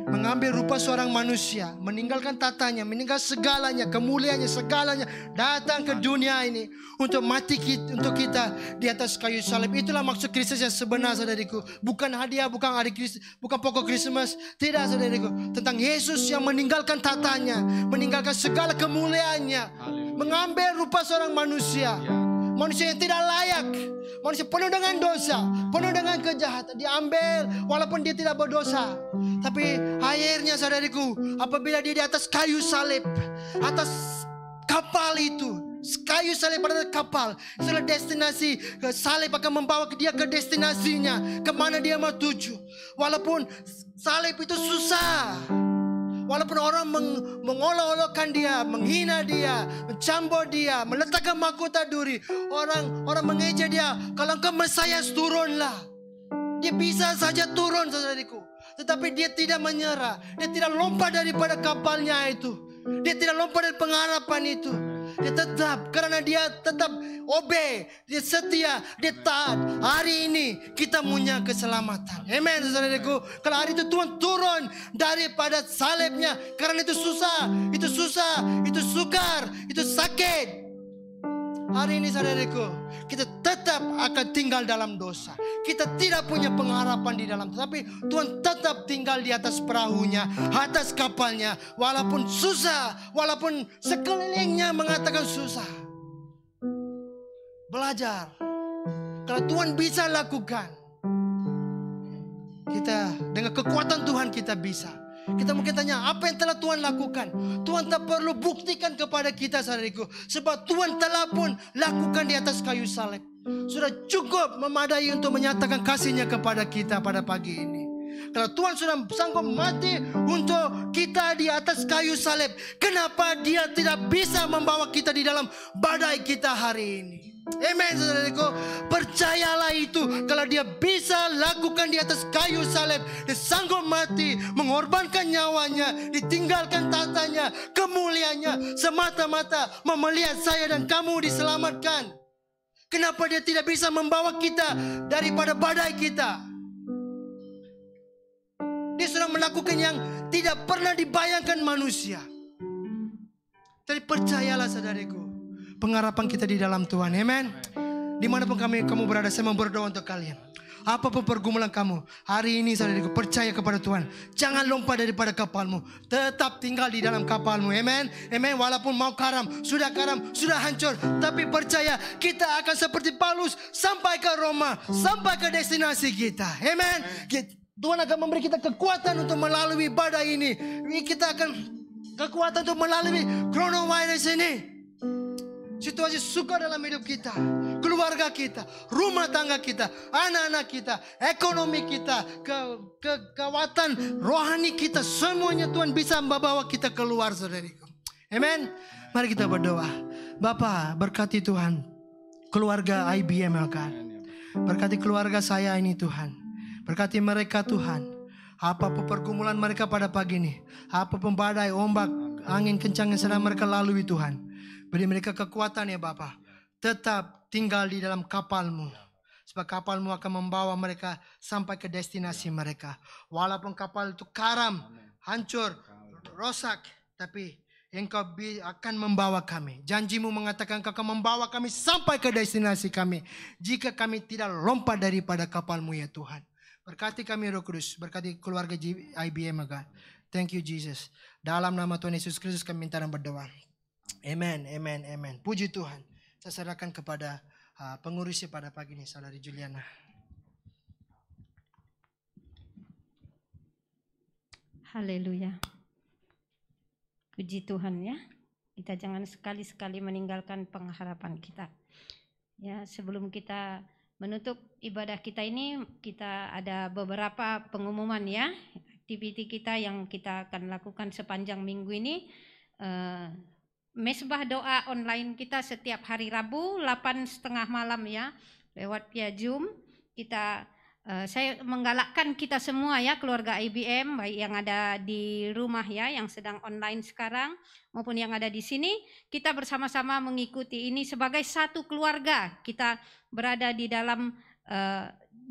mengambil rupa seorang manusia, meninggalkan tatanya, meninggal segalanya, kemuliaannya, segalanya, datang ke dunia ini untuk mati untuk kita di atas kayu salib. Itulah maksud Kristus yang sebenar, saudariku. Bukan hadiah, bukan hari Kristus, bukan pokok Christmas. Tidak, saudariku. Tentang Yesus yang meninggalkan tatanya, meninggalkan segala kemuliaannya, mengambil rupa seorang manusia. Manusia yang tidak layak, manusia penuh dengan dosa, penuh dengan kejahatan, diambil walaupun dia tidak berdosa. Tapi akhirnya saudariku, apabila dia di atas kayu salib, atas kapal itu, kayu salib pada kapal, itulah destinasi. Salib akan membawa dia ke destinasinya, kemana dia mau tuju. Walaupun salib itu susah, walaupun orang mengolok-olokkan dia, menghina dia, mencambuk dia, meletakkan mahkota duri, orang mengejek dia, kalau engkau Mesias turunlah. Dia bisa saja turun, saudariku. tetapi dia tidak menyerah. Dia tidak lompat daripada kapalnya itu. Dia tidak lompat dari pengharapan itu. Dia tetap, karena dia tetap obey, dia setia, dia taat. Hari ini kita punya keselamatan. Amen, saudaraku. Kalau hari itu Tuhan turun daripada salibnya, karena itu susah, itu sukar, itu sakit. Hari ini saudaraku, kita tetap akan tinggal dalam dosa. Kita tidak punya pengharapan di dalam, tapi Tuhan tetap tinggal di atas perahunya, atas kapalnya. Walaupun susah, walaupun sekelilingnya mengatakan susah. Belajar. Kalau Tuhan bisa lakukan, kita dengan kekuatan Tuhan kita bisa. Kita mungkin tanya, apa yang telah Tuhan lakukan? Tuhan tak perlu buktikan kepada kita, saudariku, sebab Tuhan telah pun lakukan di atas kayu salib. Sudah cukup memadai untuk menyatakan kasih-Nya kepada kita pada pagi ini. Kalau Tuhan sudah sanggup mati untuk kita di atas kayu salib, kenapa Dia tidak bisa membawa kita di dalam badai kita hari ini? Amen, saudaraku. Percayalah itu. Kalau Dia bisa lakukan di atas kayu salib, Dia sanggup mati, mengorbankan nyawanya, ditinggalkan tatanya, kemuliaannya, semata-mata melihat saya dan kamu diselamatkan. Kenapa Dia tidak bisa membawa kita daripada badai kita? Dia sudah melakukan yang tidak pernah dibayangkan manusia. Jadi percayalah, saudariku, pengharapan kita di dalam Tuhan. Amen. Dimanapun kamu berada, saya mau berdoa untuk kalian. Apapun pergumulan kamu hari ini, saudariku, percaya kepada Tuhan. Jangan lompat daripada kapalmu. Tetap tinggal di dalam kapalmu. Amen. Amen. Walaupun mau karam, sudah hancur, tapi percaya kita akan seperti Paulus sampai ke Roma, sampai ke destinasi kita. Amen. Tuhan akan memberi kita kekuatan untuk melalui badai ini. Kita akan kekuatan untuk melalui coronavirus ini. Situasi suka dalam hidup kita, keluarga kita, rumah tangga kita, anak-anak kita, ekonomi kita, kekuatan rohani kita, semuanya Tuhan bisa membawa kita keluar, saudariku. Amen. Mari kita berdoa. Bapa, berkati Tuhan keluarga IBM, berkati keluarga saya ini, Tuhan. Berkati mereka, Tuhan. Apapun pergumulan mereka pada pagi ini, apapun badai, ombak, angin kencang yang sedang mereka lalui, Tuhan, beri mereka kekuatan ya Bapa. Tetap tinggal di dalam kapal-Mu, sebab kapal-Mu akan membawa mereka sampai ke destinasi mereka. Walaupun kapal itu karam, hancur, rosak, tapi Engkau akan membawa kami. Janji-Mu mengatakan Engkau akan membawa kami sampai ke destinasi kami, jika kami tidak lompat daripada kapal-Mu ya Tuhan. Berkati kami Roh Kudus, berkati keluarga IBM, God. Thank you Jesus. Dalam nama Tuhan Yesus Kristus kami minta dan berdoa. Amen, amen, amen. Puji Tuhan. Saya serahkan kepada pengurusnya pada pagi ini, Saudari Juliana.
Haleluya. Puji Tuhan ya. Kita jangan sekali-sekali meninggalkan pengharapan kita. Ya, sebelum kita menutup ibadah kita ini, kita ada beberapa pengumuman ya, aktiviti kita yang kita akan lakukan sepanjang minggu ini. Mesbah doa online kita setiap hari Rabu 8:30 malam ya, lewat via Zoom. Saya menggalakkan kita semua ya, keluarga IBM, baik yang ada di rumah ya, yang sedang online sekarang, maupun yang ada di sini, kita bersama-sama mengikuti ini sebagai satu keluarga. Kita berada di dalam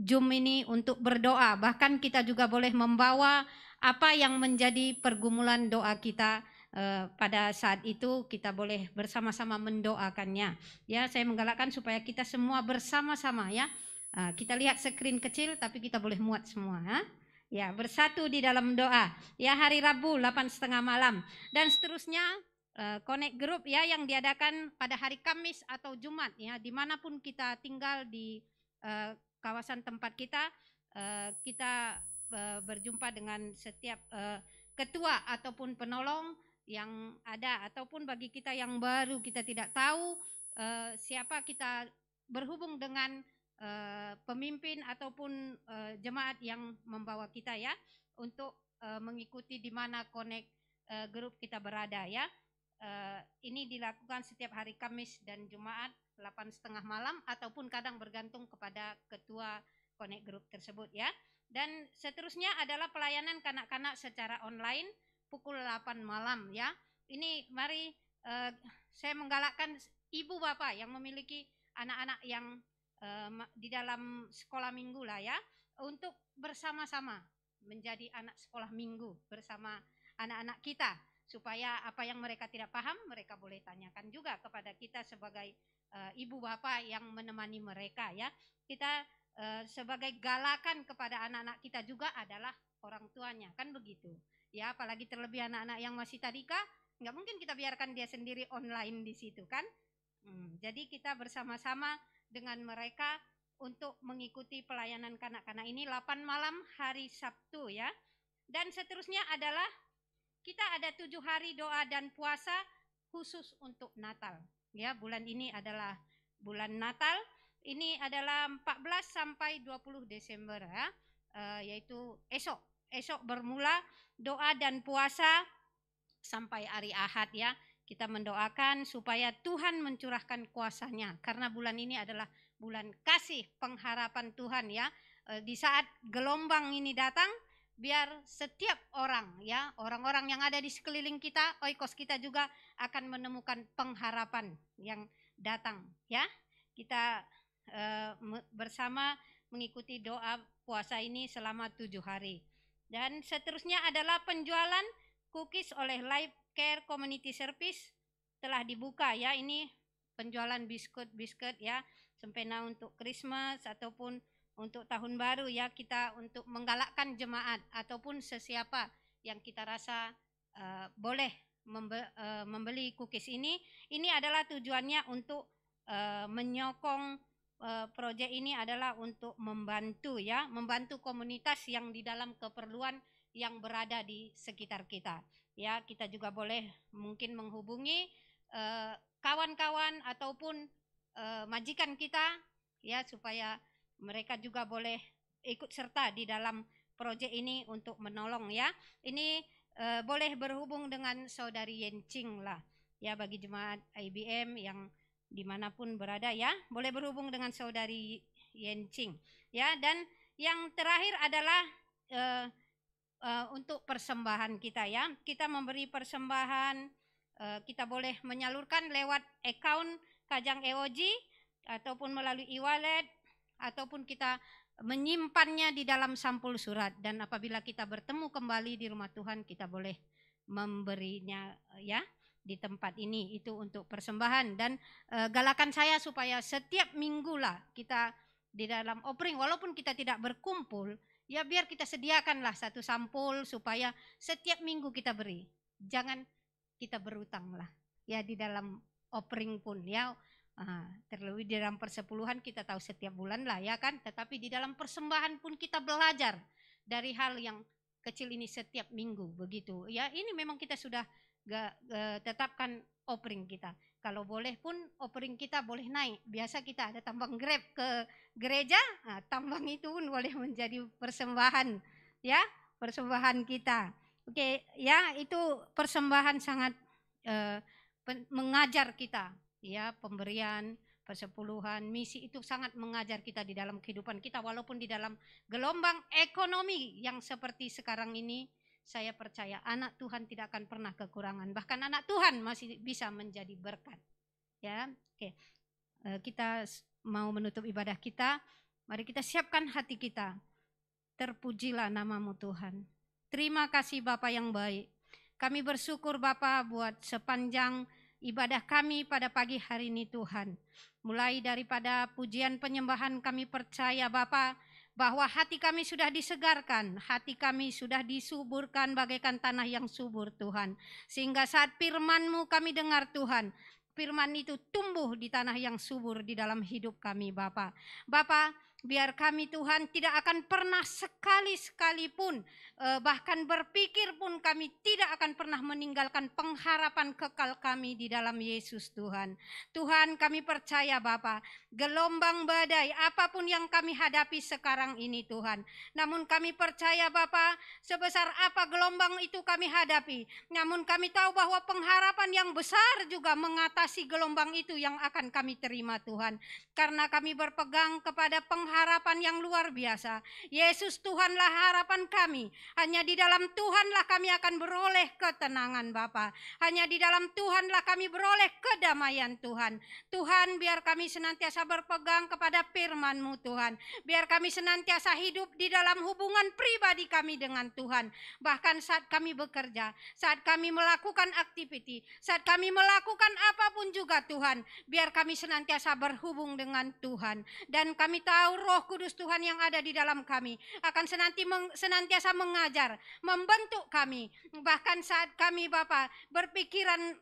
Zoom ini untuk berdoa. Bahkan kita juga boleh membawa apa yang menjadi pergumulan doa kita. Pada saat itu kita boleh bersama-sama mendoakannya. Ya, saya menggalakkan supaya kita semua bersama-sama ya. Kita lihat screen kecil tapi kita boleh muat semua ya, bersatu di dalam doa ya, hari Rabu 8:30 malam dan seterusnya. Connect Group ya, yang diadakan pada hari Kamis atau Jumat ya, dimanapun kita tinggal di kawasan tempat kita, kita berjumpa dengan setiap ketua ataupun penolong yang ada, ataupun bagi kita yang baru kita tidak tahu siapa, kita berhubung dengan pemimpin ataupun jemaat yang membawa kita ya, untuk mengikuti di mana Connect Group kita berada ya. Ini dilakukan setiap hari Kamis dan Jumat 8:30 malam, ataupun kadang bergantung kepada ketua Connect Group tersebut ya. Dan seterusnya adalah pelayanan kanak-kanak secara online pukul 8 malam ya. Ini mari saya menggalakkan ibu bapak yang memiliki anak-anak yang di dalam sekolah minggu lah ya, untuk bersama-sama menjadi anak sekolah minggu bersama anak-anak kita, supaya apa yang mereka tidak paham mereka boleh tanyakan juga kepada kita sebagai ibu bapak yang menemani mereka ya. Kita sebagai galakan kepada anak-anak kita juga adalah orang tuanya, kan begitu ya. Apalagi terlebih anak-anak yang masih tadika, nggak mungkin kita biarkan dia sendiri online di situ kan. Jadi kita bersama-sama dengan mereka untuk mengikuti pelayanan kanak-kanak ini 8 malam hari Sabtu ya. Dan seterusnya adalah kita ada 7 hari doa dan puasa khusus untuk Natal ya. Bulan ini adalah bulan Natal. Ini adalah 14 sampai 20 Desember ya, yaitu esok bermula doa dan puasa sampai hari Ahad ya. Kita mendoakan supaya Tuhan mencurahkan kuasa-Nya, karena bulan ini adalah bulan kasih pengharapan Tuhan ya. Di saat gelombang ini datang, biar setiap orang ya, orang-orang yang ada di sekeliling kita, oikos kita juga akan menemukan pengharapan yang datang ya. Kita bersama mengikuti doa puasa ini selama 7 hari. Dan seterusnya adalah penjualan cookies oleh Life Care Community Service telah dibuka ya. Ini penjualan biskuit ya, sempena untuk Christmas ataupun untuk tahun baru ya. Kita untuk menggalakkan jemaat ataupun sesiapa yang kita rasa boleh membeli cookies ini. Ini adalah tujuannya untuk menyokong proyek ini adalah untuk membantu ya, membantu komunitas yang di dalam keperluan yang berada di sekitar kita ya. Kita juga boleh mungkin menghubungi kawan-kawan ataupun majikan kita ya, supaya mereka juga boleh ikut serta di dalam proyek ini untuk menolong ya. Ini boleh berhubung dengan saudari Yencing lah ya, bagi jemaat IBM yang dimanapun berada ya, boleh berhubung dengan saudari Yencing ya. Dan yang terakhir adalah untuk persembahan kita ya. Kita memberi persembahan, kita boleh menyalurkan lewat account Kajang EOG ataupun melalui e-wallet, ataupun kita menyimpannya di dalam sampul surat. Dan apabila kita bertemu kembali di rumah Tuhan, kita boleh memberinya ya di tempat ini. Itu untuk persembahan. Dan galakan saya supaya setiap minggu lah kita di dalam offering, walaupun kita tidak berkumpul ya, biar kita sediakanlah satu sampul supaya setiap minggu kita beri. Jangan kita berutang lah ya di dalam offering pun ya. Terlebih di dalam persepuluhan kita tahu setiap bulan lah ya kan, tetapi di dalam persembahan pun kita belajar dari hal yang kecil ini setiap minggu begitu ya. Ini memang kita sudah tetapkan offering kita. Kalau boleh pun offering kita boleh naik. Biasa kita ada tambang Grab ke gereja, tambang itu pun boleh menjadi persembahan ya, persembahan kita. Oke ya, itu persembahan sangat mengajar kita ya. Pemberian, persepuluhan, misi itu sangat mengajar kita di dalam kehidupan kita, walaupun di dalam gelombang ekonomi yang seperti sekarang ini. Saya percaya anak Tuhan tidak akan pernah kekurangan, bahkan anak Tuhan masih bisa menjadi berkat ya. Oke, kita mau menutup ibadah kita. Mari kita siapkan hati kita. Terpujilah namamu Tuhan. Terima kasih Bapa yang baik. Kami bersyukur Bapa buat sepanjang ibadah kami pada pagi hari ini Tuhan. Mulai daripada pujian penyembahan, kami percaya Bapa bahwa hati kami sudah disegarkan, hati kami sudah disuburkan bagaikan tanah yang subur Tuhan. Sehingga saat firman-Mu kami dengar Tuhan, firman itu tumbuh di tanah yang subur di dalam hidup kami Bapa. Bapa, biar kami Tuhan tidak akan pernah sekali-sekalipun bahkan berpikir pun kami tidak akan pernah meninggalkan pengharapan kekal kami di dalam Yesus Tuhan. Tuhan, kami percaya Bapa, gelombang badai apapun yang kami hadapi sekarang ini Tuhan, namun kami percaya Bapa, sebesar apa gelombang itu kami hadapi, namun kami tahu bahwa pengharapan yang besar juga mengatasi gelombang itu yang akan kami terima Tuhan. Karena kami berpegang kepada pengharapan pengharapan yang luar biasa. Yesus Tuhanlah harapan kami. Hanya di dalam Tuhanlah kami akan beroleh ketenangan Bapa. Hanya di dalam Tuhanlah kami beroleh kedamaian Tuhan. Tuhan, biar kami senantiasa berpegang kepada firman-Mu Tuhan. Biar kami senantiasa hidup di dalam hubungan pribadi kami dengan Tuhan. Bahkan saat kami bekerja, saat kami melakukan aktiviti, saat kami melakukan apapun juga Tuhan, biar kami senantiasa berhubung dengan Tuhan. Dan kami tahu Roh Kudus Tuhan yang ada di dalam kami akan senantiasa mengajar, membentuk kami. Bahkan saat kami Bapa berpikiran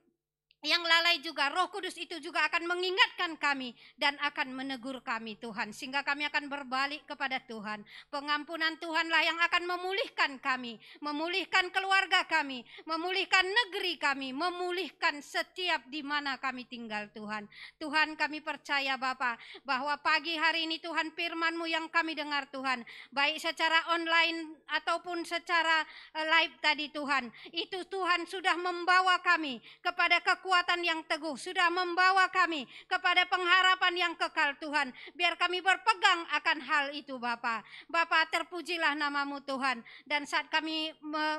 yang lalai juga, Roh Kudus itu juga akan mengingatkan kami dan akan menegur kami Tuhan, sehingga kami akan berbalik kepada Tuhan. Pengampunan Tuhanlah yang akan memulihkan kami, memulihkan keluarga kami, memulihkan negeri kami, memulihkan setiap di mana kami tinggal Tuhan. Tuhan, kami percaya Bapa bahwa pagi hari ini Tuhan, firman-Mu yang kami dengar Tuhan, baik secara online ataupun secara live tadi Tuhan, itu Tuhan sudah membawa kami kepada kekuatan yang teguh, sudah membawa kami kepada pengharapan yang kekal Tuhan. Biar kami berpegang akan hal itu Bapa. Bapa, terpujilah nama-Mu Tuhan. Dan saat kami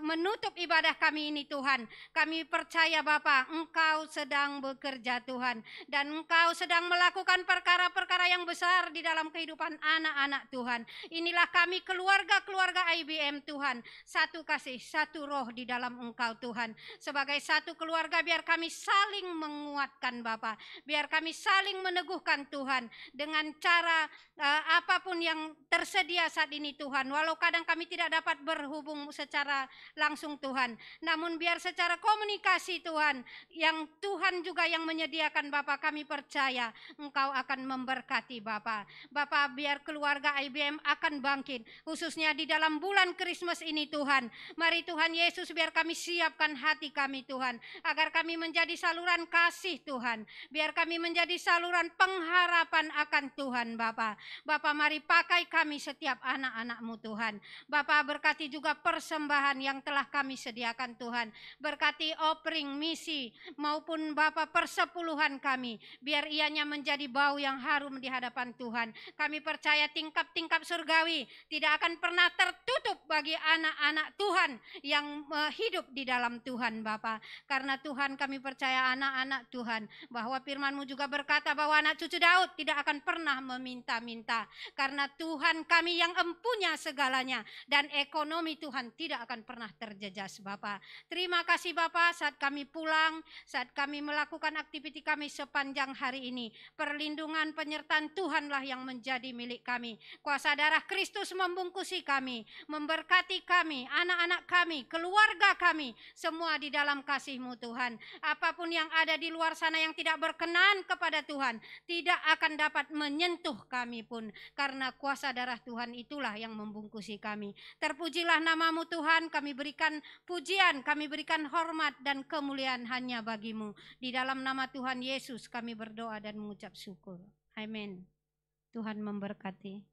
menutup ibadah kami ini Tuhan, kami percaya Bapa, Engkau sedang bekerja Tuhan. Dan Engkau sedang melakukan perkara-perkara yang besar di dalam kehidupan anak-anak Tuhan. Inilah kami keluarga-keluarga IBM Tuhan. Satu kasih, satu roh di dalam Engkau Tuhan. Sebagai satu keluarga biar kami saling menguatkan Bapa, biar kami saling meneguhkan Tuhan dengan cara apapun yang tersedia saat ini Tuhan. Walau kadang kami tidak dapat berhubung secara langsung Tuhan, namun biar secara komunikasi Tuhan, yang Tuhan juga yang menyediakan Bapa, kami percaya Engkau akan memberkati Bapa. Bapa, biar keluarga IBM akan bangkit, khususnya di dalam bulan Krismas ini Tuhan. Mari Tuhan Yesus, biar kami siapkan hati kami Tuhan, agar kami menjadi saluran kasih Tuhan. Biar kami menjadi saluran pengharapan akan Tuhan Bapa. Bapa, mari pakai kami setiap anak-anak-Mu Tuhan. Bapa, berkati juga persembahan yang telah kami sediakan Tuhan. Berkati offering misi maupun Bapa persepuluhan kami. Biar ianya menjadi bau yang harum di hadapan Tuhan. Kami percaya tingkap-tingkap surgawi tidak akan pernah tertutup bagi anak-anak Tuhan yang hidup di dalam Tuhan Bapa. Karena Tuhan, kami percaya anak-anak Tuhan, bahwa firman-Mu juga berkata bahwa anak cucu Daud tidak akan pernah meminta-minta. Karena Tuhan kami yang empunya segalanya, dan ekonomi Tuhan tidak akan pernah terjejas Bapa. Terima kasih Bapa, saat kami pulang, saat kami melakukan aktiviti kami sepanjang hari ini, perlindungan penyertaan Tuhanlah yang menjadi milik kami. Kuasa darah Kristus membungkusi kami, memberkati kami, anak-anak kami, keluarga kami, semua di dalam kasih-Mu Tuhan. Apapun yang ada di luar sana yang tidak berkenan kepada Tuhan, tidak akan dapat menyentuh kami pun, karena kuasa darah Tuhan itulah yang membungkusi kami. Terpujilah nama-Mu Tuhan, kami berikan pujian, kami berikan hormat dan kemuliaan hanya bagi-Mu. Di dalam nama Tuhan Yesus kami berdoa dan mengucap syukur. Amin. Tuhan memberkati.